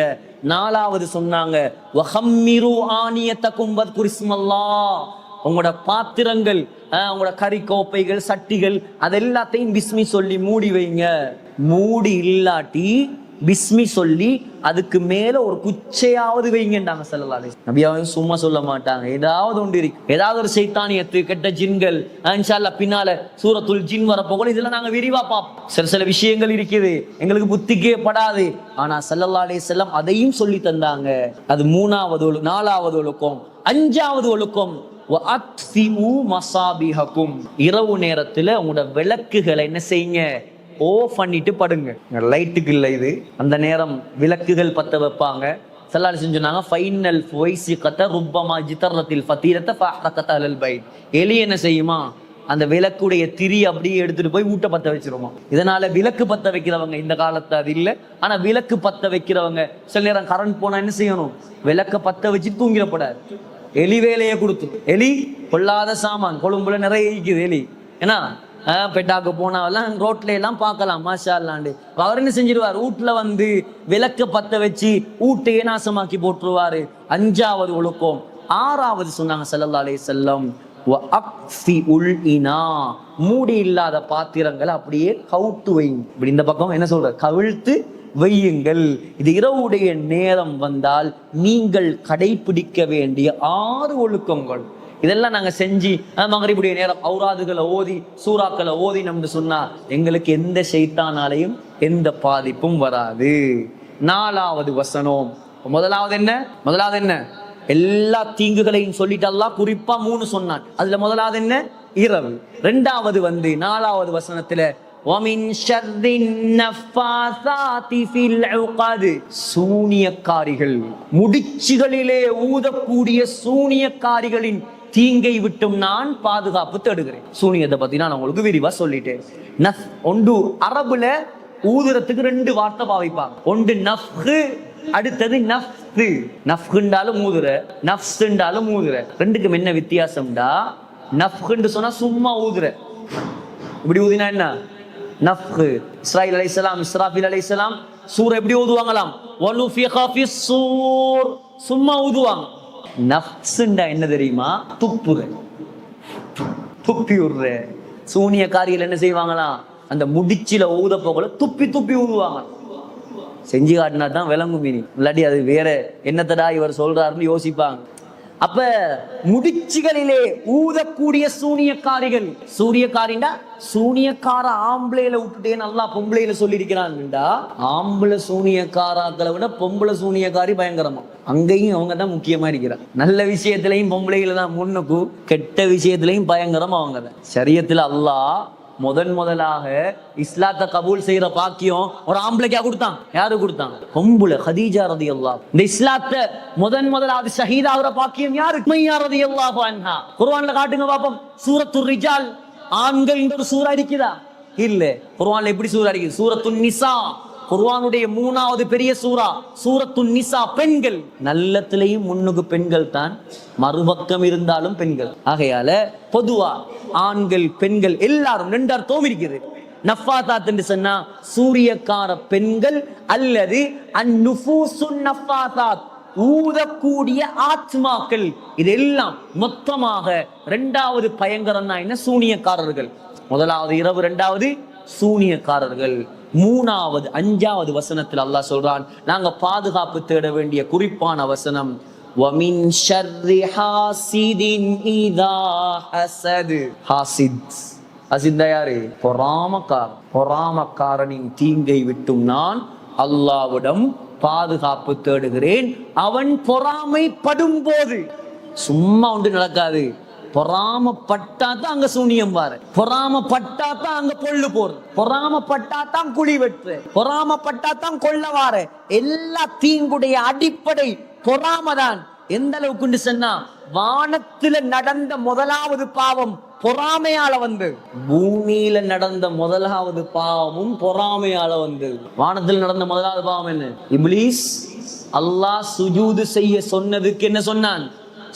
Speaker 2: 4வது சொன்னாங்க, வஹம்மிரு ஆனியத்தகும் வத்குர் இஸ்மல்லாஹ், உங்களோட பாத்திரங்கள், உங்களோட கறி கோப்பைகள், சட்டிகள், அதெல்லாத்தையும் பிஸ்மி சொல்லி மூடி வைங்க. மூடி இல்லாட்டி பிஸ்மி சொல்லி அதுக்கு மேல ஒரு குச்சையாவது வைங்கன்றாங்க ஸல்லல்லாஹு அலைஹி வஸல்லம். நபியாவும் சும்மா சொல்ல மாட்டாங்க, ஏதாவது ஒன்று இருக்கு, ஏதாவது ஒரு சைத்தானியத்து, கெட்ட ஜின்கள். இன்ஷா அல்லாஹ் பின்னால சூரத்துல் ஜின் வரப்போகும், இதெல்லாம் நாங்க விரிவா பார்ப்போம். சில விஷயங்கள் இருக்குது எங்களுக்கு புத்திக்கே படாது, ஆனா ஸல்லல்லாஹு அலைஹி வஸல்லம் அதையும் சொல்லி தந்தாங்க. அது 3வது 4வது ஒழுக்கம். 5வது ஒழுக்கம், வஅத்ஃபிஉ மஸாபிஹக்கும், இரவு நேரத்துல உங்களோட விளக்குகளை என்ன செய்யுங்க, ஓஃப் பண்ணிட்டு படுங்க. லைட்டுக்கு இல்லை இது, அந்த நேரம் விளக்குகள் பத்த வைப்பாங்க. ஸல்லல்லாஹு அலைஹி சொன்னாங்க, ஃபைனல் ஃபுவைஸிகத ருப்பமா ஜிதரத்தில் ஃபதீரத ஃபஹரகத அலல் பைத், எலி என்ன செய்யுமா, அந்த விளக்குடைய திரி அப்படியே எடுத்துட்டு போய் ஊட்ட பத்த வச்சிருமா. இதனால விளக்கு பத்த வைக்கிறவங்க இந்த காலத்து அது இல்லை, ஆனா விளக்கு பத்த வைக்கிறவங்க சில நேரம் கரண்ட் போனா என்ன செய்யணும், விளக்க பத்த வச்சு தூங்கிடப்படாது. எலி வேலையை கொடுத்து, எலி கொள்ளாத சாமான் கொழும்புல நிறைய இருக்குது எலி. ஏன்னா பெட்டாக்கு போனாவெல்லாம் ரோட்ல எல்லாம் பார்க்கலாம் மாஷா அல்லாண்டு. அவர் என்ன செஞ்சிருவார், வீட்டுல வந்து விளக்க பத்த வச்சு வீட்டையே நாசமாக்கி போட்டுருவாரு. 5வது ஒழுக்கம். 6வது சொன்னாங்க ஸல்லல்லாஹு அலைஹி வஸல்லம், மூடி இல்லாத பாத்திரங்களை அப்படியே கவுத்து வைங்க. இப்படி இந்த பக்கம் என்ன சொல்ற, கவிழ்த்து வையுங்கள். இது இரவுடைய நேரம் வந்தால் நீங்கள் கடைபிடிக்க வேண்டிய 6 ஒழுக்கங்கள். இதெல்லாம் நாங்க செஞ்சு மகரிபுடைய நேரம் ஔராதுகளை ஓதி சூறாக்களை ஓதி நம்ம சொன்னா எங்களுக்கு எந்த ஷைத்தானாலையும் எந்த பாதிப்பும் வராது. 4வது வசனம். முதலாவது என்ன? எல்லா தீங்குகளையும் சொல்லிட்டு அல்லாஹ் குறிப்பா 3 சொன்னான். அதுல முதலாவது என்ன? இரவு. 2வது வந்து 4வது வசனத்துல சூனியக்காரிகள், முடிச்சுகளிலே ஊதக்கூடிய சூனியக்காரிகளின் தீங்கை விட்டும் நான் பாதுகாப்பு தேடுகிறேன். சூனியத்தை பத்தி நான் உங்களுக்கு விரிவா சொல்லிட்டேன். ஒன்று அரபுல ஊதுறதுக்கு 2 வார்த்தை பாவிப்பாங்க. ஒன்று நஃப்ஹு, அடுத்தது நஃப்து. நஃப்ஹுண்டாலும் ஊதுற, நஃப்ஸுண்டாலும் ஊதுற. ரெண்டுக்கும் என்ன வித்தியாசம்டா, நஃப்ஹுன்னு சொன்னா சும்மா ஊதுற. இப்படி ஊதினா என்ன நஃப்ஹு. இஸ்ராயில் அலைஹிஸ்ஸலாம், இஸ்ராஃபில் அலைஹிஸ்ஸலாம் சூர எப்படி ஊதுவாங்களாம், வலுஃபிக ஃபிஸ்ஸூர், சும்மா ஊதுவாங்க. நஃப்ஸுண்டா என்ன தெரியுமா, துப்புற, துப்பி விடுற. சூனியக்காரிகள் என்ன செய்வாங்களாம், அந்த முடிச்சில ஊத போகல துப்பி துப்பி ஊதுவாங்க. செஞ்சு காட்டினா தான் விளங்கும் மீனி, இல்லாட்டி அது வேற என்னத்தடா இவர் சொல்றாருன்னு யோசிப்பாங்க. அப்ப முடிச்சுகளிலே ஊதக்கூடிய சூனியக்காரிகள். சூரியக்காரிண்டா சூனியக்கார ஆம்பளையில விட்டுட்டே நல்லா பொம்பளையில சொல்லியிருக்கிறான்டா. ஆம்பளை சூனியக்காராக்களை விட பொம்பளை சூனியக்காரி பயங்கரமா. அங்கேயும் அவங்க தான் முக்கியமா இருக்கிறாங்க. நல்ல விஷயத்திலையும் பொம்பளையில தான் முன்னுக்கு, கெட்ட விஷயத்திலையும் பயங்கரமா அவங்க தான். ஷரியத்துல அல்லாஹ் முதலாக இஸ்லாத்தை கபூல் செய்யற பாக்கியம் ஒரு ஆம்பளைக்கா கொடுத்தான். யாரு கொடுத்தான்? பொம்புல ஹதீஜா ரலியல்லாஹு. இந்த இஸ்லாத்தை முதலாவது ஷஹீதாகிற பாக்கியம் யாரு? உமையா ரலியல்லாஹு அன்ஹா. குர்ஆன்ல காட்டுங்க பாப்போம். சூரத்துர் ரிஜால், ஆண்கள் இந்த ஒரு சூரா இருக்குதா? இல்ல. குர்ஆன்ல எப்படி சூரா இருக்குது? சூரத்துன் நிசா, குர்ஆனுடைய 3வது பெரிய சூரா சூரத்துன் நிசா. பெண்கள் நல்லத்திலையும் முன்னுக்கு பெண்கள் தான், மறுபக்கம் இருந்தாலும் பெண்கள். ஆகையால பொதுவா ஆண்கள் பெண்கள் எல்லாரும் 2 அர்த்தம் இருக்குது. நஃபாத்தாத் என்று சொன்னா சூரியக்கார பெண்கள் அல்லது அந்நுஃபூசுன் நஃபாத்தாத், ஊதக்கூடிய ஆத்மாக்கள். இதெல்லாம் மொத்தமாக 2வது பயங்கரம் தான் என்ன, சூனியக்காரர்கள். முதலாவது இரவு, 2வது சூனியக்காரர்கள். 3வது 5வது வசனத்தில் அல்லாஹ் சொல்றான், நாங்க பாதுகாப்பு தேட வேண்டிய குறிப்பான வசனம், وَمِنْ شَرِّ حَاسِدٍ إِذَا حَسَدَ. ஹாசித் யாரு? பொறாமக்காரனின் தீங்கை விட்டும் நான் அல்லாஹ்விடம் பாதுகாப்பு தேடுகிறேன். அவன் பொறாமைப்படும் போது. சும்மா ஒன்று நடக்காது. பொறாமப்பட்டாதான் அங்க சூனியம் வாரு, பொறாமப்பட்டாதான் அங்க பொல்லு போறது, பொறாமப்பட்டாதான் குழி வெட்டு, பொறாமப்பட்டாதான் கொள்ள வாரு. எல்லா தீங்குடைய அடிப்படை பொறாமதான். எந்த அளவுக்கு சொன்னா, வானத்துல நடந்த முதலாவது பாவம் பொறாமையால வந்து, பூமியில நடந்த முதலாவது பாவமும் பொறாமையால வந்து. வானத்தில் நடந்த முதலாவது பாவம் என்ன? இப்லீஸ் அல்லாஹ் சுஜூது செய்ய சொன்னதுக்கு என்ன சொன்னான்?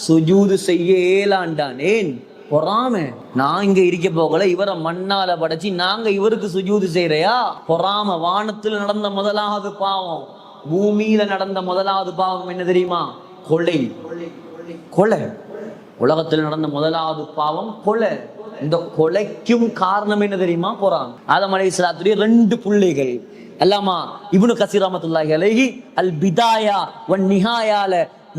Speaker 2: சுஜூது செய்ய ஏலாண்டான். ஏன்? பொறாமை. நான் இங்க இருக்க போகல, இவரை மண்ணால படைச்சு நாங்க இவருக்கு சுஜூது செய்யறையா? பொறாம. வானத்தில் நடந்த முதலாவது பாவம், பூமியில நடந்த முதலாவது பாவம் என்ன தெரியுமா? கொலை. உலகத்தில் நடந்த முதலாவது பாவம் கொலை. இந்த கொலைக்கும் காரணம் என்ன தெரியுமா? பொறாமை. ஆதம் அலைஹிஸ்ஸலாத்துடைய 2 பிள்ளைகள். அல்லாமா இப்னு கஸீர் ரஹ்மத்துல்லாஹி அலைஹி அல் பிதாயா வன் நிஹாயால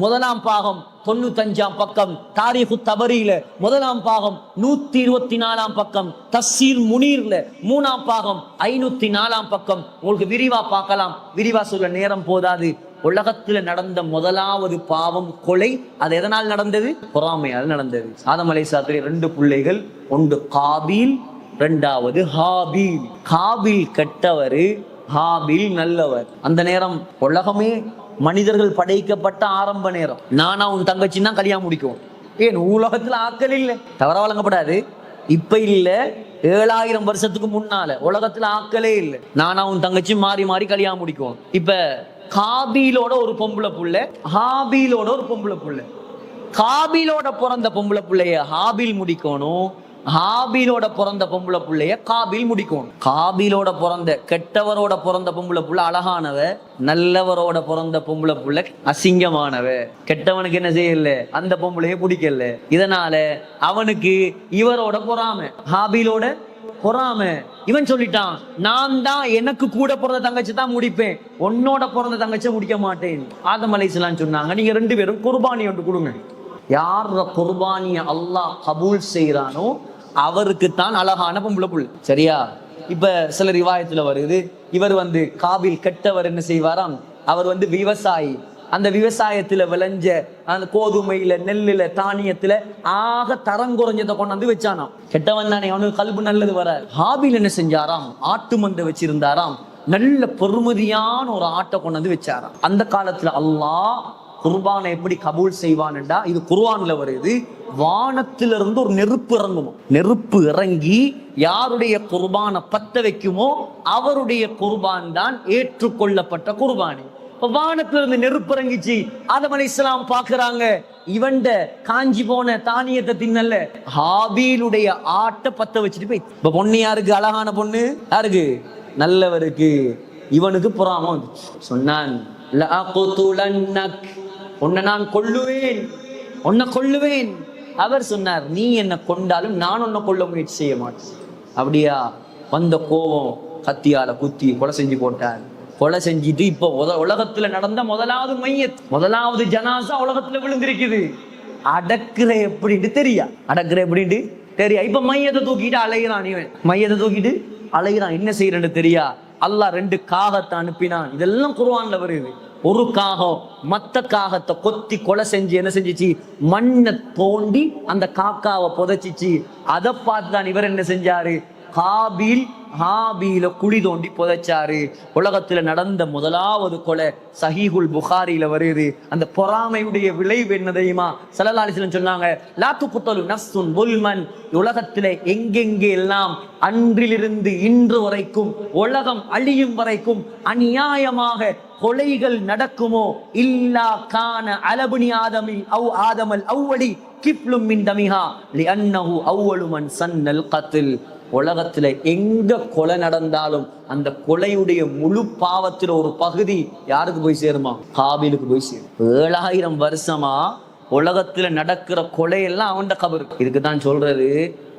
Speaker 2: 1ஆம் பாகம் 95ஆம் பக்கம், தாரீஹு தபரியில 1ஆம் பாகம் 124ஆம் பக்கம், தஃசீர் முனீர்ல 3ஆம் பாகம் 504ஆம் பக்கம். உங்களுக்கு விரிவா பார்க்கலாம், விரிவா சொல்ல நேரம் போதாது. உலகத்துல நடந்த முதலாவது பாவம் கொலை. அது எதனால் நடந்தது? பொறாமையால் நடந்தது. ஆதம் அலைஹிஸ்ஸலாத்துடைய 2 பிள்ளைகள், ஒன்று காபீல், 2வது ஹாபீல். காபீல் கெட்டவர், ஹாபீல் நல்லவர். அந்த நேரம் உலகமே மனிதர்கள் படைக்கப்பட்ட ஆரம்ப நேரம். நானா உன் தங்கச்சி தான் கல்யாணம் முடிக்கும். ஏன்? உலகத்துல ஆக்கள் இல்லை, தவற வழங்கப்படாது. இப்ப இல்ல, 7000 வருஷத்துக்கு முன்னால உலகத்துல ஆக்களே இல்லை. நானா உன் தங்கச்சி மாறி மாறி கல்யாணம் முடிக்கும். இப்ப காபீலோட ஒரு பொம்பளை புள்ள, ஹாபீலோட ஒரு பொம்பளை புள்ள. காபீலோட பிறந்த பொம்பளை புள்ளைய ஹாபீல் முடிக்கணும், ஹாபீலோட பிறந்த பொம்பளை புள்ளைய காபீல் முடிக்கும். காபீலோட பிறந்த கெட்டவரோட பிறந்த பொம்பளை புள்ள அழகானவ, நல்லவரோட பிறந்த பொம்பளை புள்ள அசிங்கமானவ. கெட்டவனுக்கு என்ன செய்யல, அந்த பொம்பளைய பிடிக்கல. இதனால அவனுக்கு இவரோட பொறாம, ஹாபீலோட பொறாம. இவன் சொல்லிட்டான், நான் தான் எனக்கு கூட பிறந்த தங்கச்சி தான் முடிப்பேன், உன்னோட பிறந்த தங்கச்சியை முடிக்க மாட்டேன். ஆதம் அலைஹிஸ்ஸலாம் சொன்னாங்க, நீங்க 2 பேரும் குர்பானி ஒன்று கொடுங்க. யார் குர்பானிய அல்லாஹ் கபூல் செய்யறானோ அவருக்கு தான் அழகான பொம்பளை புள்ள. சரியா? இப்ப சில ரிவாயத்துல வருது, இவர் காபில் கெட்டவர் என்ன செய்வாராம், அவர் விவசாயி. அந்த விவசாயத்துல விளைஞ்ச அந்த கோதுமையில, நெல்லுல, தானியத்துல ஆக தரம் குறைஞ்சதை கொண்டாந்து வச்சானாம். கெட்டவன் தானே, அவனுக்கு கல்பு நல்லது வர. ஹாபில் என்ன செஞ்சாராம், ஆட்டு மந்தை வச்சிருந்தாராம். நல்ல பெருமதியான ஒரு ஆட்டை கொண்டாந்து வச்சாராம். அந்த காலத்துல அல்லாஹ் குர்பானை எப்படி கபூல் செய்வான்டா, இது குர்ஆன்ல வருது. வானத்திலிருந்து ஒரு நெருப்பு இறங்குமோ, நெருப்பு இறங்கி யாருடைய குர்பானை பத்த வைக்குமோ அவருடைய குர்பான் தான் ஏற்றுக்கொள்ளப்பட்ட குர்பானி. வானத்திலிருந்து நெருப்பு இறங்கிச்சு. ஆதம் அலைஹிஸ்ஸலாம் பாக்குறாங்க, இவண்ட காஞ்சி போன தானியத்தை தின்னல்ல, ஹாபீலுடைய ஆட்டை பத்த வச்சுட்டு போய். இப்ப பொண்ணு யாருக்கு, அழகான பொண்ணு யாருக்கு, நல்லவருக்கு. இவனுக்கு பொறாம சொன்னான், உன்னை நான் கொல்லுவேன், உன்னை கொல்லுவேன். அவர் சொன்னார், நீ என்ன கொண்டாலும் நான் உன்னை கொல்ல முயற்சி செய்ய மாட்டேன். அப்படியா? வந்த கோபம் கத்தியால குத்தி கொலை செஞ்சு போட்டார். கொலை செஞ்சுட்டு இப்ப உலகத்துல நடந்த முதலாவது மையத், முதலாவது ஜனாசா உலகத்துல விழுந்திருக்குது. அடக்குற எப்படின்னு தெரியா, அடக்குற எப்படின்னு தெரியா. இப்ப மையத்தை தூக்கிட்டு அலைகிறான். இவன் மையத்தை தூக்கிட்டு அலைகிறான். என்ன செய்யறன்னு தெரியா? அல்லாஹ் 2 காகத்தை அனுப்பினான். இதெல்லாம் குர்ஆன்ல வருது. ஒரு காகம் மத்த காகத்தை கொத்தி கொலை செஞ்சு என்ன செஞ்சிச்சு, மண்ணை தோண்டி அந்த காக்காவை புதைச்சிச்சு. அதை பார்த்துதான் இவர் என்ன செஞ்சாரு, காபீல் ஹாபீல குழி தோண்டி புதைச்சாரு. உலகத்துல நடந்த முதலாவது கொலை சஹீஹுல் புகாரில வருது. அந்த பொறாமையுடைய விளைவு என்ன தெரியுமா? ஸல்லல்லாஹு அலைஹி வஸல்லம் சொன்னாங்க, லா துக்தலு நஃப்ஸுன் ظுல்மன். உலகத்திலே எங்கெங்கே எல்லாம் அன்றிலிருந்து இன்று வரைக்கும், உலகம் அழியும் வரைக்கும் அநியாயமாக கொலைகள் நடக்குமோ, இல்லா கான அலபுனி ஆதமி அவ் ஆதமல் அவ்வளி கிப்லும் மின் தமிஹா லிஅன்னஹு அவ்வளு மன் சன்னல் கத்ல். உலகத்துல எங்க கொலை நடந்தாலும் அந்த கொலையுடைய முழு பாவத்துல ஒரு பகுதி யாருக்கு போய் சேருமா, காபீலுக்கு போய் சேரும். 7000 வருஷமா உலகத்துல நடக்கிற கொலையெல்லாம் அவன் கபருக்கு. இதுக்குதான் சொல்றது,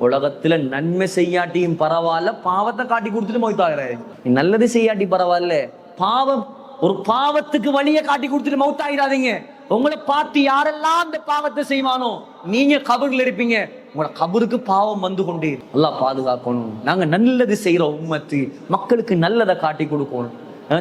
Speaker 2: உலகத்துல நன்மை செய்யாட்டியும் பரவாயில்ல, பாவத்தை காட்டி கொடுத்துட்டு மௌத்தாகிற. நல்லது செய்யாட்டி பரவாயில்ல, பாவம் ஒரு பாவத்துக்கு வழியை காட்டி கொடுத்துட்டு மௌத்தாயிராதீங்க. உங்களை பார்த்து யாரெல்லாம் அந்த பாவத்தை செய்வானோ நீங்க கபர்ல இருப்பீங்க. உங்களோட கபருக்கு பாவம் வந்து கொண்டே. அல்லாஹ் பாதுகாக்கணும். நாங்க நல்லது செய்யற உம்மத்து, மக்களுக்கு நல்லதை காட்டி கொடுக்கணும்.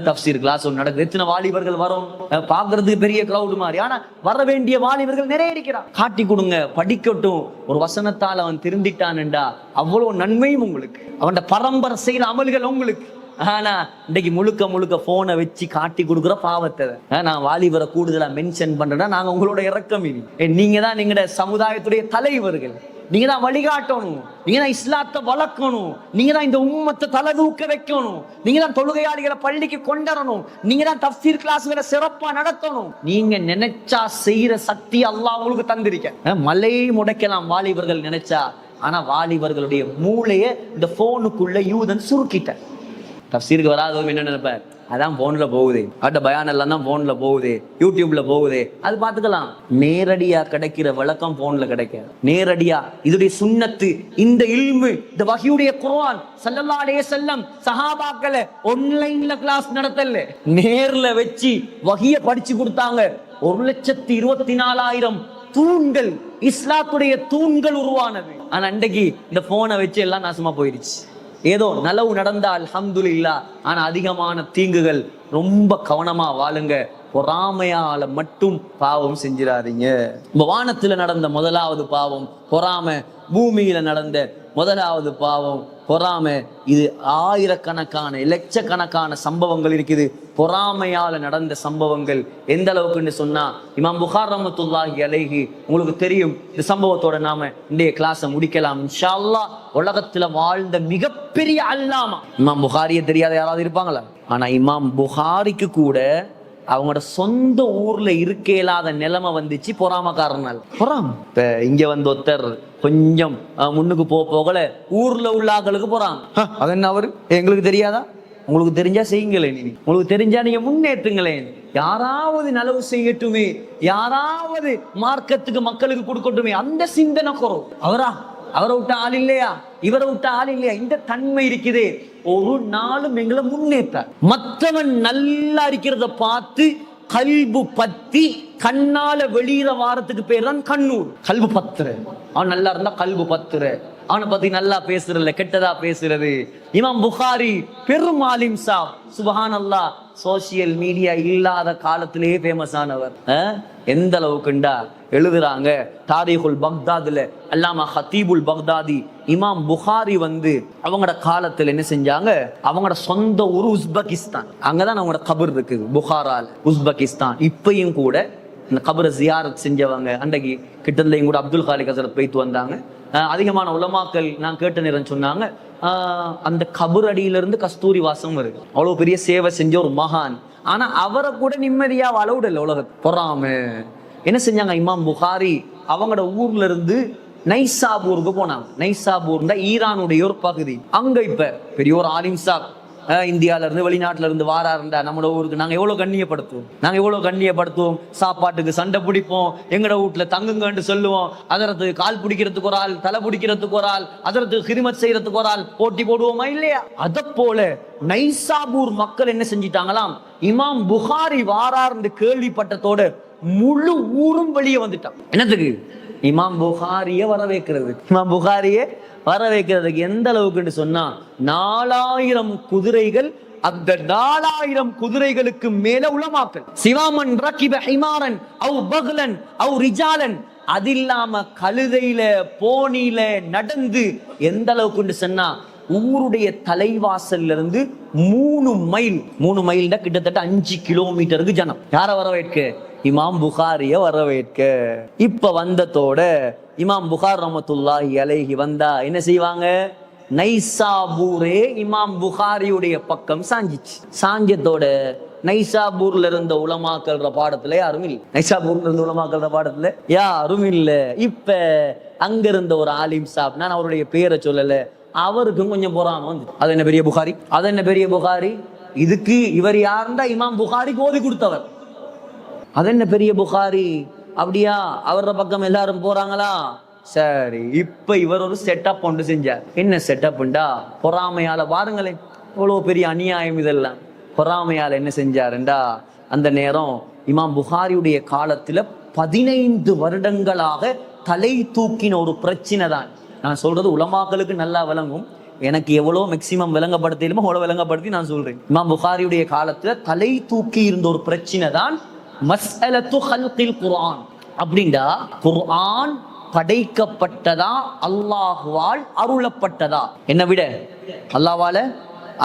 Speaker 2: தஃப்சீர் கிளாஸ் ஒன்று நடக்குது, எத்தனை வாலிபர்கள் வரும், பாக்குறதுக்கு பெரிய கிரௌடு மாதிரி, ஆனா வர வேண்டிய வாலிபர்கள் நிறைய இருக்கிறான். காட்டி கொடுங்க, படிக்கட்டும். ஒரு வசனத்தால் அவன் திருந்திட்டான்டா அவ்வளவு நன்மையும் உங்களுக்கு, அவன் பரம்பரை செய்யற அமல்கள் உங்களுக்கு. ஆனா இன்னைக்கு முழுக்க முழுக்க போனை வச்சு காட்டி கொடுக்குற பாவத்தை நான் வாலிபரை கூடுதலா மென்ஷன் பண்றேன்னா, நாங்க உங்களோட இறக்கம் இனி. நீங்க தான் நீங்களோட சமுதாயத்துடைய தலைவர்கள், நீங்க தான் வழிகாட்டணும், நீங்க தான் இஸ்லாத்தை வளர்க்கணும், நீங்க தான் இந்த உம்மத்தை தலை தூக்க வைக்கணும், நீங்க தான் தொழுகையாளிகளை பள்ளிக்கு கொண்டரணும், நீங்க தான் தஃப்சீர் கிளாஸ்களை சிறப்பா நடத்தணும். நீங்க நினைச்சா செய்யற சக்தி அல்லாஹ் உங்களுக்கு தந்திருக்க. மலையை முடைக்கலாம் வாலிபர்கள் நினைச்சா. ஆனா வாலிபர்களுடைய மூளைய இந்த போனுக்குள்ள யூதன் சுருக்கிட்ட. தஃப்சீருக்கு வராதவங்க என்ன நினைப்பார், அதான் போன்ல போகுது, அவட்ட பயான் எல்லாம் தான் போன்ல போகுது, யூடியூப்ல போகுது, அது பார்த்துக்கலாம். நேரடியா கிடைக்கிற விளக்கம் போன்ல கிடைக்க நேரடியா. இதுடைய சுன்னத்து, இந்த இல்மு, இந்த வஹீயுடைய குர்ஆன் ஸல்லல்லாஹு அலைஹி வஸல்லம் சஹாபாக்களை ஆன்லைன்ல கிளாஸ் நடத்தல, நேர்ல வச்சு வஹீய படிச்சு கொடுத்தாங்க. 1,24,000 தூண்கள், இஸ்லாத்துடைய தூண்கள் உருவானது. ஆனா இன்றைக்கு இந்த போனை வச்சு எல்லாம் நாசமா போயிடுச்சு. ஏதோ நலவு நடந்தா அல்ஹம்துலில்லாஹ், ஆனா அதிகமான தீங்குகள். ரொம்ப கவனமா வாழுங்க. பொறாமையால மட்டும் பாவம் செஞ்சிடாதீங்க. வானத்துல நடந்த முதலாவது பாவம் பொறாமை, பூமியில நடந்த முதலாவது பாவம் பொறாமை. இது ஆயிரக்கணக்கான லட்சக்கணக்கான சம்பவங்கள் இருக்குது பொறாமையால நடந்த சம்பவங்கள். எந்த அளவுக்குன்னு சொன்னா, இமாம் புகார் ரஹ்மத்துல்லாஹி அலைஹி, உங்களுக்கு தெரியும், இந்த சம்பவத்தோட நாம இன்றைய கிளாஸை முடிக்கலாம் இன்ஷா அல்லாஹ். உலகத்துல வாழ்ந்த மிகப்பெரிய அல்லாமா இமாம் புகாரியை தெரியாத யாராவது இருப்பாங்களா? ஆனா இமாம் புகாரிக்கு கூட அவங்களோட சொந்த ஊர்ல இருக்க இயலாத நிலைமை வந்துச்சு பொறாமக்காரனால். இப்ப இங்க வந்து ஒருத்தர் கொஞ்சம் முன்னுக்கு போகல ஊர்ல உள்ள ஆக்களுக்கு போறாங்க. அது என்ன அவரு எங்களுக்கு தெரியாதா? உங்களுக்கு தெரிஞ்சா செய்யுங்களேன், உங்களுக்கு தெரிஞ்சா நீங்க முன்னேற்றுங்களேன், யாராவது நலவு செய்யட்டுமே, யாராவது மார்க்கத்துக்கு மக்களுக்கு கொடுக்கட்டுமே, அந்த சிந்தனை குறவு. அவரை விட்ட ஆள் இல்லையா, இவரை விட்ட ஆள் இல்லையா, இந்த தன்மை இருக்குதே. ஒரு நாளும் எங்களை முன்னேற்ற மற்றவன் நல்லா இருக்கிறத பார்த்து கல்பு பத்தி கண்ணால வெளியிற வாரத்துக்கு பேர் தான் கண்ணூர். கல்பு பத்துற, அவன் நல்லா இருந்தா கல்பு பத்துற, அவனை பத்தி நல்லா பேசுறதுல கெட்டதா பேசுறது. இமாம் புகாரி பெரும் ஆலிம் சாப், சுப்ஹானல்லாஹ், சோசியல் மீடியா இல்லாத காலத்திலேயே ஃபேமஸ் ஆனவர். எந்த அளவுக்குண்டா எழுதுறாங்க தாரீகுல் பக்தாதுல அல்லாமா ஹத்தீபுல் பக்தாதி, இமாம் புகாரி வந்து அவங்களோட காலத்துல என்ன செஞ்சாங்க, அவங்களோட சொந்த ஊர் உஸ்பெகிஸ்தான், அங்கதான் அவங்களோட கபர் இருக்குது, புகாரால உஸ்பெகிஸ்தான். இப்பயும் கூட இந்த கபரை ஜியாரத் செஞ்சவங்க அன்றைக்கு கிட்டத்தட்ட கூட அப்துல் காலிக் ஹசரத் போய்த்து வந்தாங்க. அதிகமான உலமாக்கள் நான் கேட்ட நேரம் சொன்னாங்க, அந்த கபர் அடியிலிருந்து கஸ்தூரி வாசம் வருது. அவ்வளவு பெரிய சேவை செஞ்ச ஒரு மகான். ஆனா அவரை கூட நிம்மதியா அளவுடல உலகத்தை பொறாம என்ன செஞ்சாங்க, இமாம் புகாரி அவங்களோட ஊர்ல இருந்து நைசாபூருக்கு போனாங்க. நைசாபூர் தான் ஈரானுடைய ஒரு பகுதி. அங்க இப்ப பெரிய ஒரு ஆலிம் சாப் இந்தியால இருந்து வெளிநாட்டுல இருந்து வாராருண்டா நம்மளோட ஊருக்கு நாங்க எவ்வளவு கண்ணியப்படுத்துவோம், சாப்பாட்டுக்கு சண்டை பிடிப்போம், எங்கட வீட்டுல தங்குங்கன்னு சொல்லுவோம், அதற்கு கால் பிடிக்கிறதுக்கு ஒரு ஆள், தலை பிடிக்கிறதுக்கு ஒரு ஆள், அதற்கு ஹிரிமத் செய்யறதுக்கு ஒரு ஆள், போட்டி போடுவோமா இல்லையா? அத போல நைசாபூர் மக்கள் என்ன செஞ்சிட்டாங்களாம், இமாம் புகாரி வாரார்னு கேள்விப்பட்டதோட முழு ஊரும் வெளியே வந்துட்டான். என்னத்துக்கு? இமாம் புகாரிய வரவேற்கிறது. இமாம் புகாரியே வரவேற்கிறதுக்கு எந்த அளவுக்குன்னு சொன்னா 4000 குதிரைகள், அந்த 4000 குதிரைகளுக்கு மேல உலமாக்கள். சிவாமன் ரகிப ஹிமாரன் அவ் பக்லன் அவ் ரிஜாலன், அது இல்லாம கழுதையில போனியில நடந்து எந்த அளவுக்குன்னு சொன்னா ஊருடைய தலைவாசல்ல இருந்து 3 மைல் கிட்டத்தட்ட 5 கிலோமீட்டருக்கு ஜனம். யார வரவேற்க? இமாம் புகாரிய வரவேற்க. இப்ப வந்ததோட இமாம் புகார் ரஹ்மத்துல்லாஹி அலைஹி வந்தா என்ன செய்வாங்க, நைசாபூரே இமாம் புகாரியுடைய பக்கம் சாஞ்சிச்சு. சாஞ்சத்தோட நைசாபூர்ல இருந்த உலமாக்கல்ற பாடத்துல யாரும் இல்லை. நைசாபூர்ல இருந்த உலமாக்கல்ற பாடத்துல யாரும் இல்ல. இப்ப அங்க இருந்த ஒரு ஆலிம் சாப், நான் அவருடைய பேரை சொல்லல, அவருக்கும் கொஞ்சம் பொறாம வந்து, அது என்ன பெரிய புகாரி, இதுக்கு இவர் யாருந்தா இமாம் புகாரிக்கு ஓதி கொடுத்தவர், அது என்ன பெரிய புகாரி, அப்படியா அவர பக்கம் எல்லாரும் போறாங்களா? சரி, இப்ப இவர் ஒரு செட்டப் ஒன்று செஞ்சார். என்ன செட்டப்ண்டா, பொறாமையால பாருங்களேன் இவ்வளவு பெரிய அநியாயம் இதெல்லாம். பொறாமையால என்ன செஞ்சாருண்டா, அந்த நேரம் இமாம் புகாரியுடைய காலத்துல 15 வருடங்களாக தலை தூக்கின ஒரு பிரச்சனை தான். நான் சொல்றது உலமாக்களுக்கு நல்லா விளங்கும், எனக்கு எவ்வளவு மேக்சிமம் விளங்கப்படுத்தலுமோ அவ்வளவு விளங்கப்படுத்தி நான் சொல்றேன். இமாம் புகாரியுடைய காலத்துல தலை தூக்கி இருந்த ஒரு பிரச்சனை தான் மஸ்அலத்து ஹல்கில் குர்ஆன். அப்படின்னா குர்ஆன் படைக்கப்பட்டதா அல்லாஹ்வால் அருளப்பட்டதா? என்ன விட அல்லாஹ்வால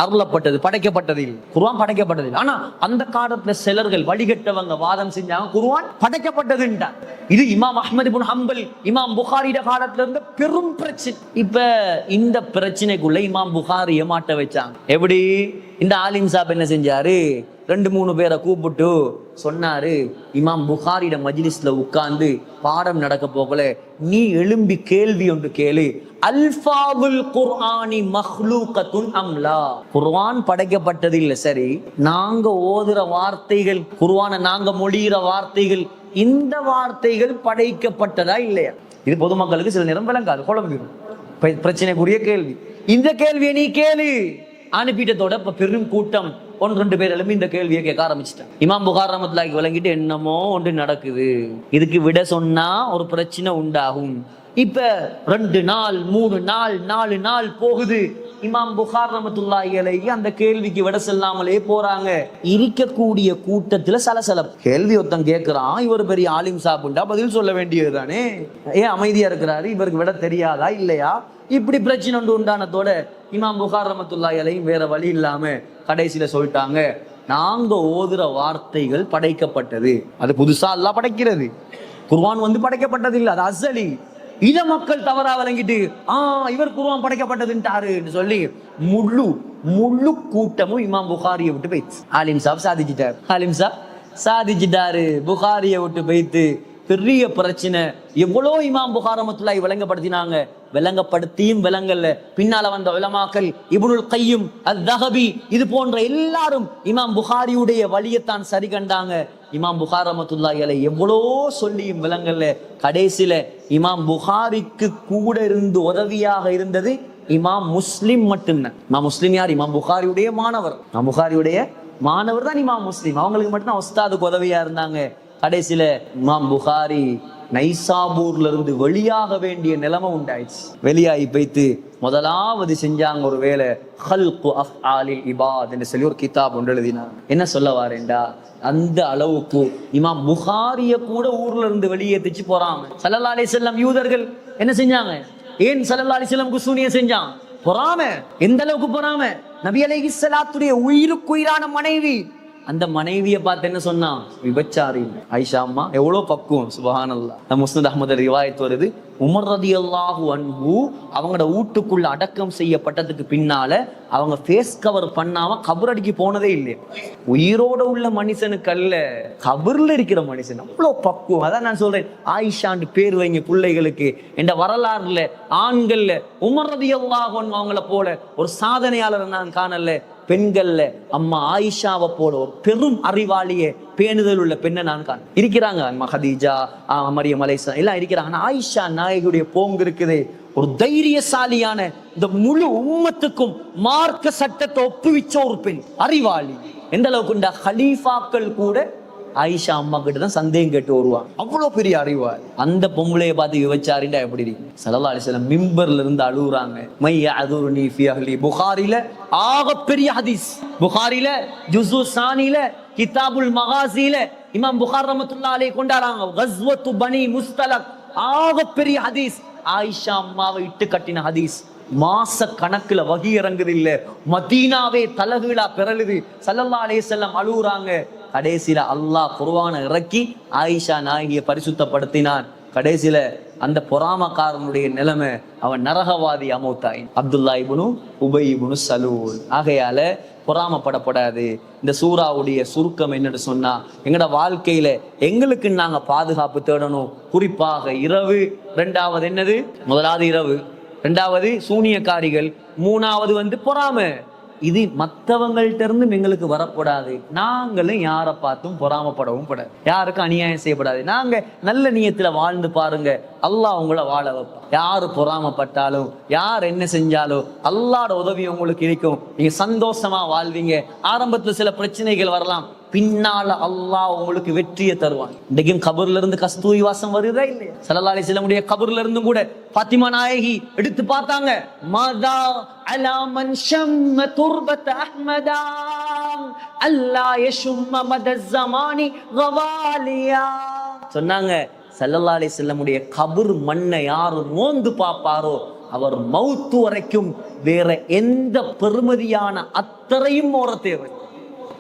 Speaker 2: அருளப்பட்டது, படைக்கப்பட்டது இல்லை. குர்ஆன் படைக்கப்பட்டது. ஆனா அந்த காலத்துல சிலர்கள் வழிகட்டவங்க வாதம் செஞ்சாங்க குர்ஆன் படைக்கப்பட்டதுன்றா. இது இமாம் அஹ்மத் இப்னு ஹம்பல், இமாம் புகாரியோட காலத்துல இருந்த பெரும் பிரச்சனை. இப்ப இந்த பிரச்சனைக்குள்ள இமாம் புகாரிய மாட்ட வச்சாங்க. எப்படி? இந்த ஆலிம் சாப் என்ன செஞ்சாரு, 2-3 பேரை கூப்பிட்டு சொன்னாரு, இமாம் புகாரியோட மஜ்லிஸ்ல உட்கார்ந்து பாடம் நடக்க போகல, நீ எழும்பி கேள்வி ஒன்று கேளு, அல்ஃபாதுல் குர்ஆனி மஹ்லூகத்துன் அம்லா, குர்ஆன் படைக்கப்பட்டது இல்ல சரி, நாங்க ஓதுற வார்த்தைகள், குர்ஆனை நாங்க மொழிகிற வார்த்தைகள், இந்த வார்த்தைகள் படைக்கப்பட்டதா இல்லையா? இது பொதுமக்களுக்கு சில நேரம் விளங்காது, குழம்பிடும். பிரச்சனைக்குரிய கேள்வி. இந்த கேள்வியை நீ கேளு அனுப்பிட்டதோட இப்ப பெரும் கூட்டம் 1-2 பேர் எழுப்பி இந்த கேள்வியை கேட்க ஆரம்பிச்சிட்டாங்க. இமாம் புகார் ரஹ்மத்துல்லாஹி விளங்கிட்டு என்னமோ ஒன்று நடக்குது, இதுக்கு விட சொன்னா ஒரு பிரச்சனை உண்டாகும். இப்ப 2 நாள் 3 நாள் 4 நாள் போகுது. இமாம் புகார் ரஹ்மத்துல்லாஹி அலைஹி அந்த கேள்விக்கு விட சொல்லாமலே போறாங்க. இருக்கக்கூடிய கூட்டத்துல சலசலப்பு. கேள்வி ஒருத்தன் கேட்கிறான், இவர் பெரிய ஆலிம் சாப்புண்டா பதில் சொல்ல வேண்டியது தானே, ஏன் அமைதியா இருக்கிறாரு, இவருக்கு விட தெரியாதா இல்லையா? இப்படி பிரச்சனை ஒன்று உண்டானதோட இமாம் புகார் ரஹ்மத்துல்லாஹி அலைஹி வேற வழி இல்லாம கடைசியில சொல்லிட்டாங்க, நாங்க ஓதுற வார்த்தைகள் படைக்கப்பட்டது, அது புதுசா அல்லாஹ் படைக்கிறது, குர்ஆன் வந்து படைக்கப்பட்டது இல்ல, அது அஸலி. இத மக்கள் தவறா விளங்கிட்டு இவர் குர்ஆன் படைக்கப்பட்டதுன்ட்டாருன்னு சொல்லி முழு கூட்டமும் இமாம் புகாரியை விட்டு போயிடுச்சு. ஆலிம் சாப் சாதிச்சிட்டார். ஆலிம் சாப் சாதிச்சிட்டாரு. புகாரியை விட்டு போய்த்து பெரிய பிரச்சனை. எவ்வளோ இமாம் புகார் ரஹ்மத்துல்லாஹி விளங்கப்படுத்தினாங்க, விளங்கப்படுத்தியும் விளங்கல்ல. பின்னால வந்த உலமாக்கள் இப்னுல் கையும் அத்-தஹபி இது போன்ற எல்லாரும் இமாம் புகாரியுடைய வழியத்தான் சரி கண்டாங்க. இமாம் புகார் ரஹ்மத்துல்லாஹி அலைஹி எவ்வளோ சொல்லியும் விளங்கல்ல. கடைசியில இமாம் புகாரிக்கு கூட இருந்து உதவியாக இருந்தது இமாம் முஸ்லிம் மட்டும்தான். இமாம் முஸ்லிம் யார்? இமாம் புகாரியுடைய மாணவர். இமாம் புகாரியுடைய மாணவர் தான் இமாம் முஸ்லிம். அவங்களுக்கு மட்டும்தான் உஸ்தாதுக்கு உதவியா இருந்தாங்க. கடைசியில இமாம் புகாரி நைசாபூர்ல இருந்து வெளியாக வேண்டிய நிலைமை உண்டாயிடுச்சு. வெளியாகி போய்த்து முதலாவது செஞ்சாங்க ஒரு வேலை, ஹல்கு அஃஆலில் இபாத் என்று சொல்லி ஒரு கிதாப் ஒன்று எழுதினாங்க. என்ன சொல்ல வாரேன்டா, அந்த அளவுக்கு இமாம் புகாரிய கூட ஊர்ல இருந்து வெளியேற்றிச்சு போறாங்க. ஸல்லல்லாஹு அலைஹி வஸல்லம் யூதர்கள் என்ன செஞ்சாங்க? ஏன் ஸல்லல்லாஹு அலைஹி வஸல்லம் குசூனிய செஞ்சாங்க? பொறாம. எந்த அளவுக்கு பொறாம? நபி அலைஹிஸ்ஸலாத்துடைய உயிருக்குயிரான மனைவி, அந்த மனைவியை பார்த்து என்ன சொன்னா? விபச்சாரி. ஆயிஷா அம்மா எவ்வளவு பக்குவம், சுப்ஹானல்லாஹ். முஸ்னத் அஹ்மத் ரிவாயத் வருது, உமர் ரலியல்லாஹு அன்ஹு அவங்களோட வீட்டுக்குள்ள அடக்கம் செய்யப்பட்டதுக்கு பின்னால அவங்க ஃபேஸ் கவர் பண்ணாம கபரடிக்கு போனதே இல்லையா. உயிரோட உள்ள மனுஷனுக்கு அல்ல, கபர்ல இருக்கிற மனுஷன். அவ்வளவு பக்குவம். அதான் நான் சொல்றேன், ஆயிஷாண்டு பேர் வைங்க பிள்ளைகளுக்கு. என்ற வரலாறுல ஆண்கள்ல உமர் ரலியல்லாஹு அன்ஹு அவங்கள போல ஒரு சாதனையாளர் நான் காணல. பெண்கள்ல அம்மா ஆயிஷாவை போல ஒரு பெரும் அறிவாளிய பேணுதல் உள்ள பெண்ணை நான் இருக்கிறாங்க. அம்மா ஹதீஜா, மரியம் அலைஹிஸ்ஸலாம் எல்லாம் இருக்கிறாங்க. ஆனா ஆயிஷா நாயகியுடைய போங்கு இருக்குது. ஒரு தைரியசாலியான, இந்த முழு உம்மத்துக்கும் மார்க்க சட்டத்தை ஒப்புவிச்ச ஒரு பெண், அறிவாளி. எந்த அளவுக்கு இந்த ஹலீஃபாக்கள் கூட ஆயிஷா அம்மா கிட்ட தான் சந்தேகம் கேட்டு வருவாங்க. அவ்வளவு பெரிய அறிவாளி. அந்த பொம்பளைய பார்த்து விபச்சாரிண்டா எப்படி இருக்கு? ஸல்லல்லாஹு அலைஹி வஸல்லம் மிம்பர்ல இருந்து அழுகுறாங்க. மைய அதுருனி ஃபி அஹ்லி. புகாரில ஆகப்பெரிய ஹதீஸ். புகாரில ஜுஸு சானில கிதாபுல் மகாசில இமாம் புகார் ரஹ்மத்துல்லாஹி அலைஹி கொண்டாடுறாங்க. கஸ்வத்து பனி முஸ்தலக் ஆகப்பெரிய ஹதீஸ். ஆயிஷா அம்மாவை இட்டு கட்டின ஹதீஸ். மாச கணக்குல வகி இறங்குது இல்ல, மதீனாவே தலகீழா பிறழுது. ஸல்லல்லாஹு அலைஹி வஸல்லம் அழுகுறாங்க. கடைசியில அல்லாஹ் குர்ஆனை இறக்கி ஆயிஷா நாயகியை பரிசுத்தப்படுத்தினான். கடைசியில அந்த பொறாமக்காரனுடைய நிலைமை, அவன் நரகவாதி அமௌத்தாயின். அப்துல்லா இப்னு உபை இப்னு சலூல். ஆகையால பொறாமப்படப்படாது. இந்த சூறாவுடைய சுருக்கம் என்னன்னு சொன்னா, எங்களோட வாழ்க்கையில எங்களுக்கு நாங்க பாதுகாப்பு தேடணும். குறிப்பாக இரவு. ரெண்டாவது என்னது? முதலாவது இரவு, ரெண்டாவது சூனியக்காரிகள், மூணாவது பொறாமை. இது மற்றவங்கள்ட்ட இருந்தும் எங்களுக்கு வரக்கூடாது. நாங்களும் யாரை பார்த்தும் பொறாமப்படவும் படாது, யாருக்கும் அநியாயம் செய்யப்படாது. நாங்க நல்ல நியத்துல வாழ்ந்து பாருங்க, அல்லாஹ் உங்களை வாழ வைப்பான். யாரு பொறாமப்பட்டாலும் யார் என்ன செஞ்சாலும் அல்லாஹ்வோட உதவி உங்களுக்கு இருக்கும். நீங்க சந்தோஷமா வாழ்வீங்க. ஆரம்பத்துல சில பிரச்சனைகள் வரலாம், பின்னால அல்லாஹ் உங்களுக்கு வெற்றியை தருவான். இன்றைக்கும் கபர்ல இருந்து கஸ்தூரி வாசம் வருதா இல்லையா? ஸல்லல்லாஹு அலைஹி வஸல்லம் கபர்ல இருந்து கூட ஃபாத்திமா நாயகி எடுத்து பார்த்தாங்க. மதா அலா மன் ஷம்ம துர்பத் அஹ்மதா அல்லா யஷும்ம மத ஸமானி கவாலியா சொன்னாங்க. ஸல்லல்லாஹு அலைஹி வஸல்லம் கபர் மண்ணை யாரு மோந்து பார்ப்பாரோ அவர் மௌத்து வரைக்கும் வேற எந்த பெருமதியான அத்தரையும் மோர தேவை.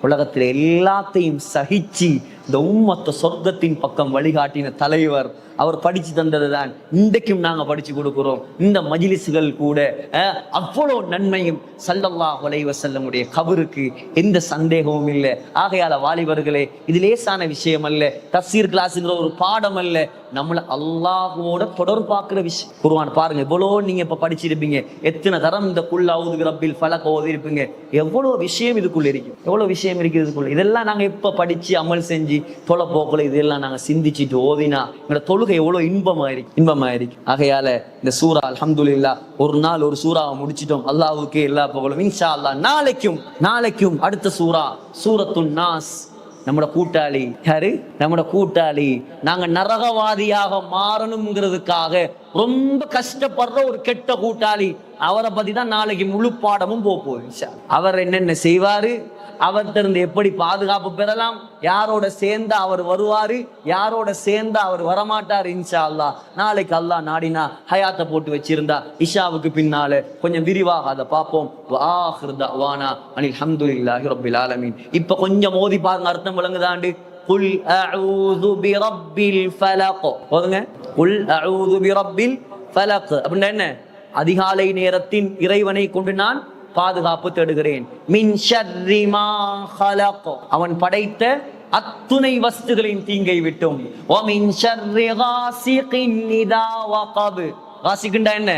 Speaker 2: உலகத்தில் எல்லாத்தையும் சகிச்சு இந்த உம்மத்தை சொர்க்கத்தின் பக்கம் வழிகாட்டின தலைவர் அவர் படிச்சு தந்ததுதான் இன்றைக்கும் நாங்க படிச்சு கொடுக்கிறோம். இந்த மஜ்லிஸ்கள் கூட அவ்வளோ நன்மையும். ஸல்லல்லாஹு அலைஹி வஸல்லம் கபருக்கு எந்த சந்தேகமும் இல்லை. ஆகையால வாலிபர்களே, இது லேசான விஷயம் அல்ல, தஃசீர் கிளாஸ்ங்கிற ஒரு பாடம் அல்ல, நம்மள அல்லாஹ்வோட தொடர்பாக்குற விஷயம். குர்ஆன் பாருங்க, எவ்வளோ நீங்க இப்ப படிச்சிருப்பீங்க, எத்தனை தரம் இந்த குல் அஊது ரப்பில் ஃபலக் ஓதி இருப்பீங்க. எவ்வளவு விஷயம் இதுக்குள்ள இருக்கு, எவ்வளவு விஷயம் இருக்கு இதுக்குள்ள. இதெல்லாம் நாங்க இப்ப படிச்சு அமல் செஞ்சு தொலை போக்கல இதெல்லாம் நாங்க சிந்திச்சுட்டு ஓதினா எங்களோட தொழுகை எவ்வளவு இன்பமாயிருக்கு. ஆகையால இந்த சூரா அல்ஹம்துலில்லாஹ் ஒரு நாள் ஒரு சூறாவை முடிச்சிட்டோம். அல்லாஹ்வுக்கே எல்லா புகழும். இன்ஷா அல்லாஹ் நாளைக்கும் அடுத்த சூரா சூரத்துன் நாஸ். நம்மட கூட்டாளி யாரு? நம்மட கூட்டாளி. நாங்க நரகவாதியாக மாறணுங்கிறதுக்காக ரொம்ப கஷ்டப்படுற ஒரு கெட்ட கூட்டாளி. அவரை பத்தி தான் நாளைக்கு முழு பாடமும் போகுது. அவர் என்னென்ன செய்வாரு, அவர்கிட்ட இருந்து எப்படி பாதுகாப்பு பெறலாம், யாரோட சேர்ந்தா அவர் வருவாரு, யாரோட சேர்ந்தா அவர் வரமாட்டார். இன்ஷா அல்லாஹ் நாளைக்கு அல்லாஹ் நாடினா ஹயாத்தை போட்டு வச்சிருந்தா இஷாவுக்கு பின்னால கொஞ்சம் விரிவாக அதை பார்ப்போம். வஆஹிரு தஅவானா அனில் ஹம்துலில்லாஹி ரப்பில் ஆலமீன். இப்ப கொஞ்சம் ஓதி பாருங்க, அர்த்தம் விளங்குதாண்டு. குல் அஊது பிரப்பில் ஃபலக். போதுங்க. குல் அஊது பிரப்பில் ஃபலக் அப்படின்னா என்ன? அதிகாலை நேரத்தின் இறைவனை கொண்டு நான் பாதுகாப்பு தேடுகிறேன். மின் ஷர்ரி மா ஹலக், அவன் படைத்த அத்துணை வஸ்துகளின் தீங்கை விட்டும். வமின் ஷர்ரி காசிகின் இதா வகப், காசிகின்டா என்ன,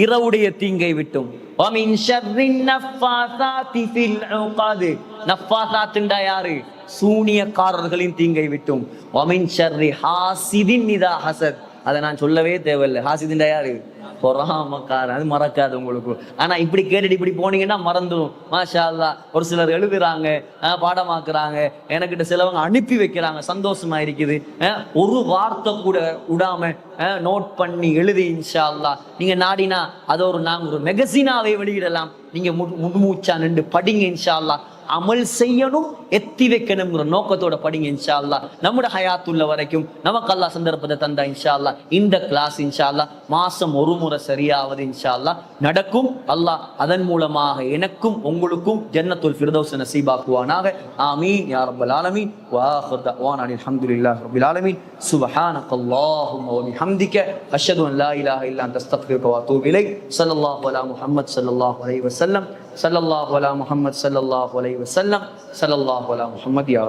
Speaker 2: இரவுடைய தீங்கை விட்டும். வமின் ஷர்ரின் நஃபாசாத்தி ஃபில் உகத், நஃபாசாத்துண்டா யாரு, சூனியக்காரர்களின் தீங்கை விட்டும். வமின் ஷர்ரி ஹாசிதின் இதா ஹசத், அதை நான் சொல்லவே தேவையில்லை. ஹாசிதின்டா யாரு, பொறாமக்காரன். அது மறக்காது உங்களுக்கு. ஆனா இப்படி கேட்டுட்டு இப்படி போனீங்கன்னா மறந்துடும். மாஷா அல்லாஹ். ஒரு சிலர் எழுதுறாங்க, பாடமாக்குறாங்க, எனக்கிட்ட சிலவங்க அனுப்பி வைக்கிறாங்க, சந்தோஷமா இருக்குது. ஒரு வார்த்தை கூட விடாம நோட் பண்ணி எழுதி இன்ஷா அல்லாஹ் நீங்க நாடினா அதை நாங்க ஒரு மெகசினாவை வெளியிடலாம். நீங்க முழுமூச்சா நின்று படிங்க இன்ஷா அல்லாஹ். அமல் செய்யணும், எத்தி வைக்கணுங்கிற நோக்கத்தோட படிங்க இன்ஷா அல்லாஹ். நம்முடைய ஹயாத்துள்ள வரைக்கும் நமக்கு அல்லாஹ் சந்தர்ப்பத்தை தந்தா இன்ஷா அல்லாஹ் இந்த கிளாஸ் இன்ஷா அல்லாஹ் மாசம் ஒரு முறை சரியாவது இன்ஷா அல்லாஹ் நடக்கும். அல்லாஹ் அதன் மூலமாக எனக்கும் உங்களுக்கும் ஜன்னத்துல் ஃபிர்தௌஸ் நசீபாக்குவானாக. ஆமீன் யா ரப்பல் ஆலமீன். வா ஆகிரு தஅவானா அல்ஹம்துலில்லாஹி ரப்பில் ஆலமீன். சுப்ஹானக்கல்லாஹும்ம வ பிஹம்திக அஷ்ஹது அன் லா இலாஹா இல்லா அன்த அஸ்தக்ஃபிருக வ அத்தூபு இலைக். ஸல்லல்லாஹு அலா முஹம்மத் ஸல்லல்லாஹு அலைஹி வஸல்லம். ஸல்லல்லாஹு அலா முஹம்மத் ஸல்லல்லாஹு அலைஹி வஸல்லம். ஸல்லல்லாஹு அலா முஹம்மத். யா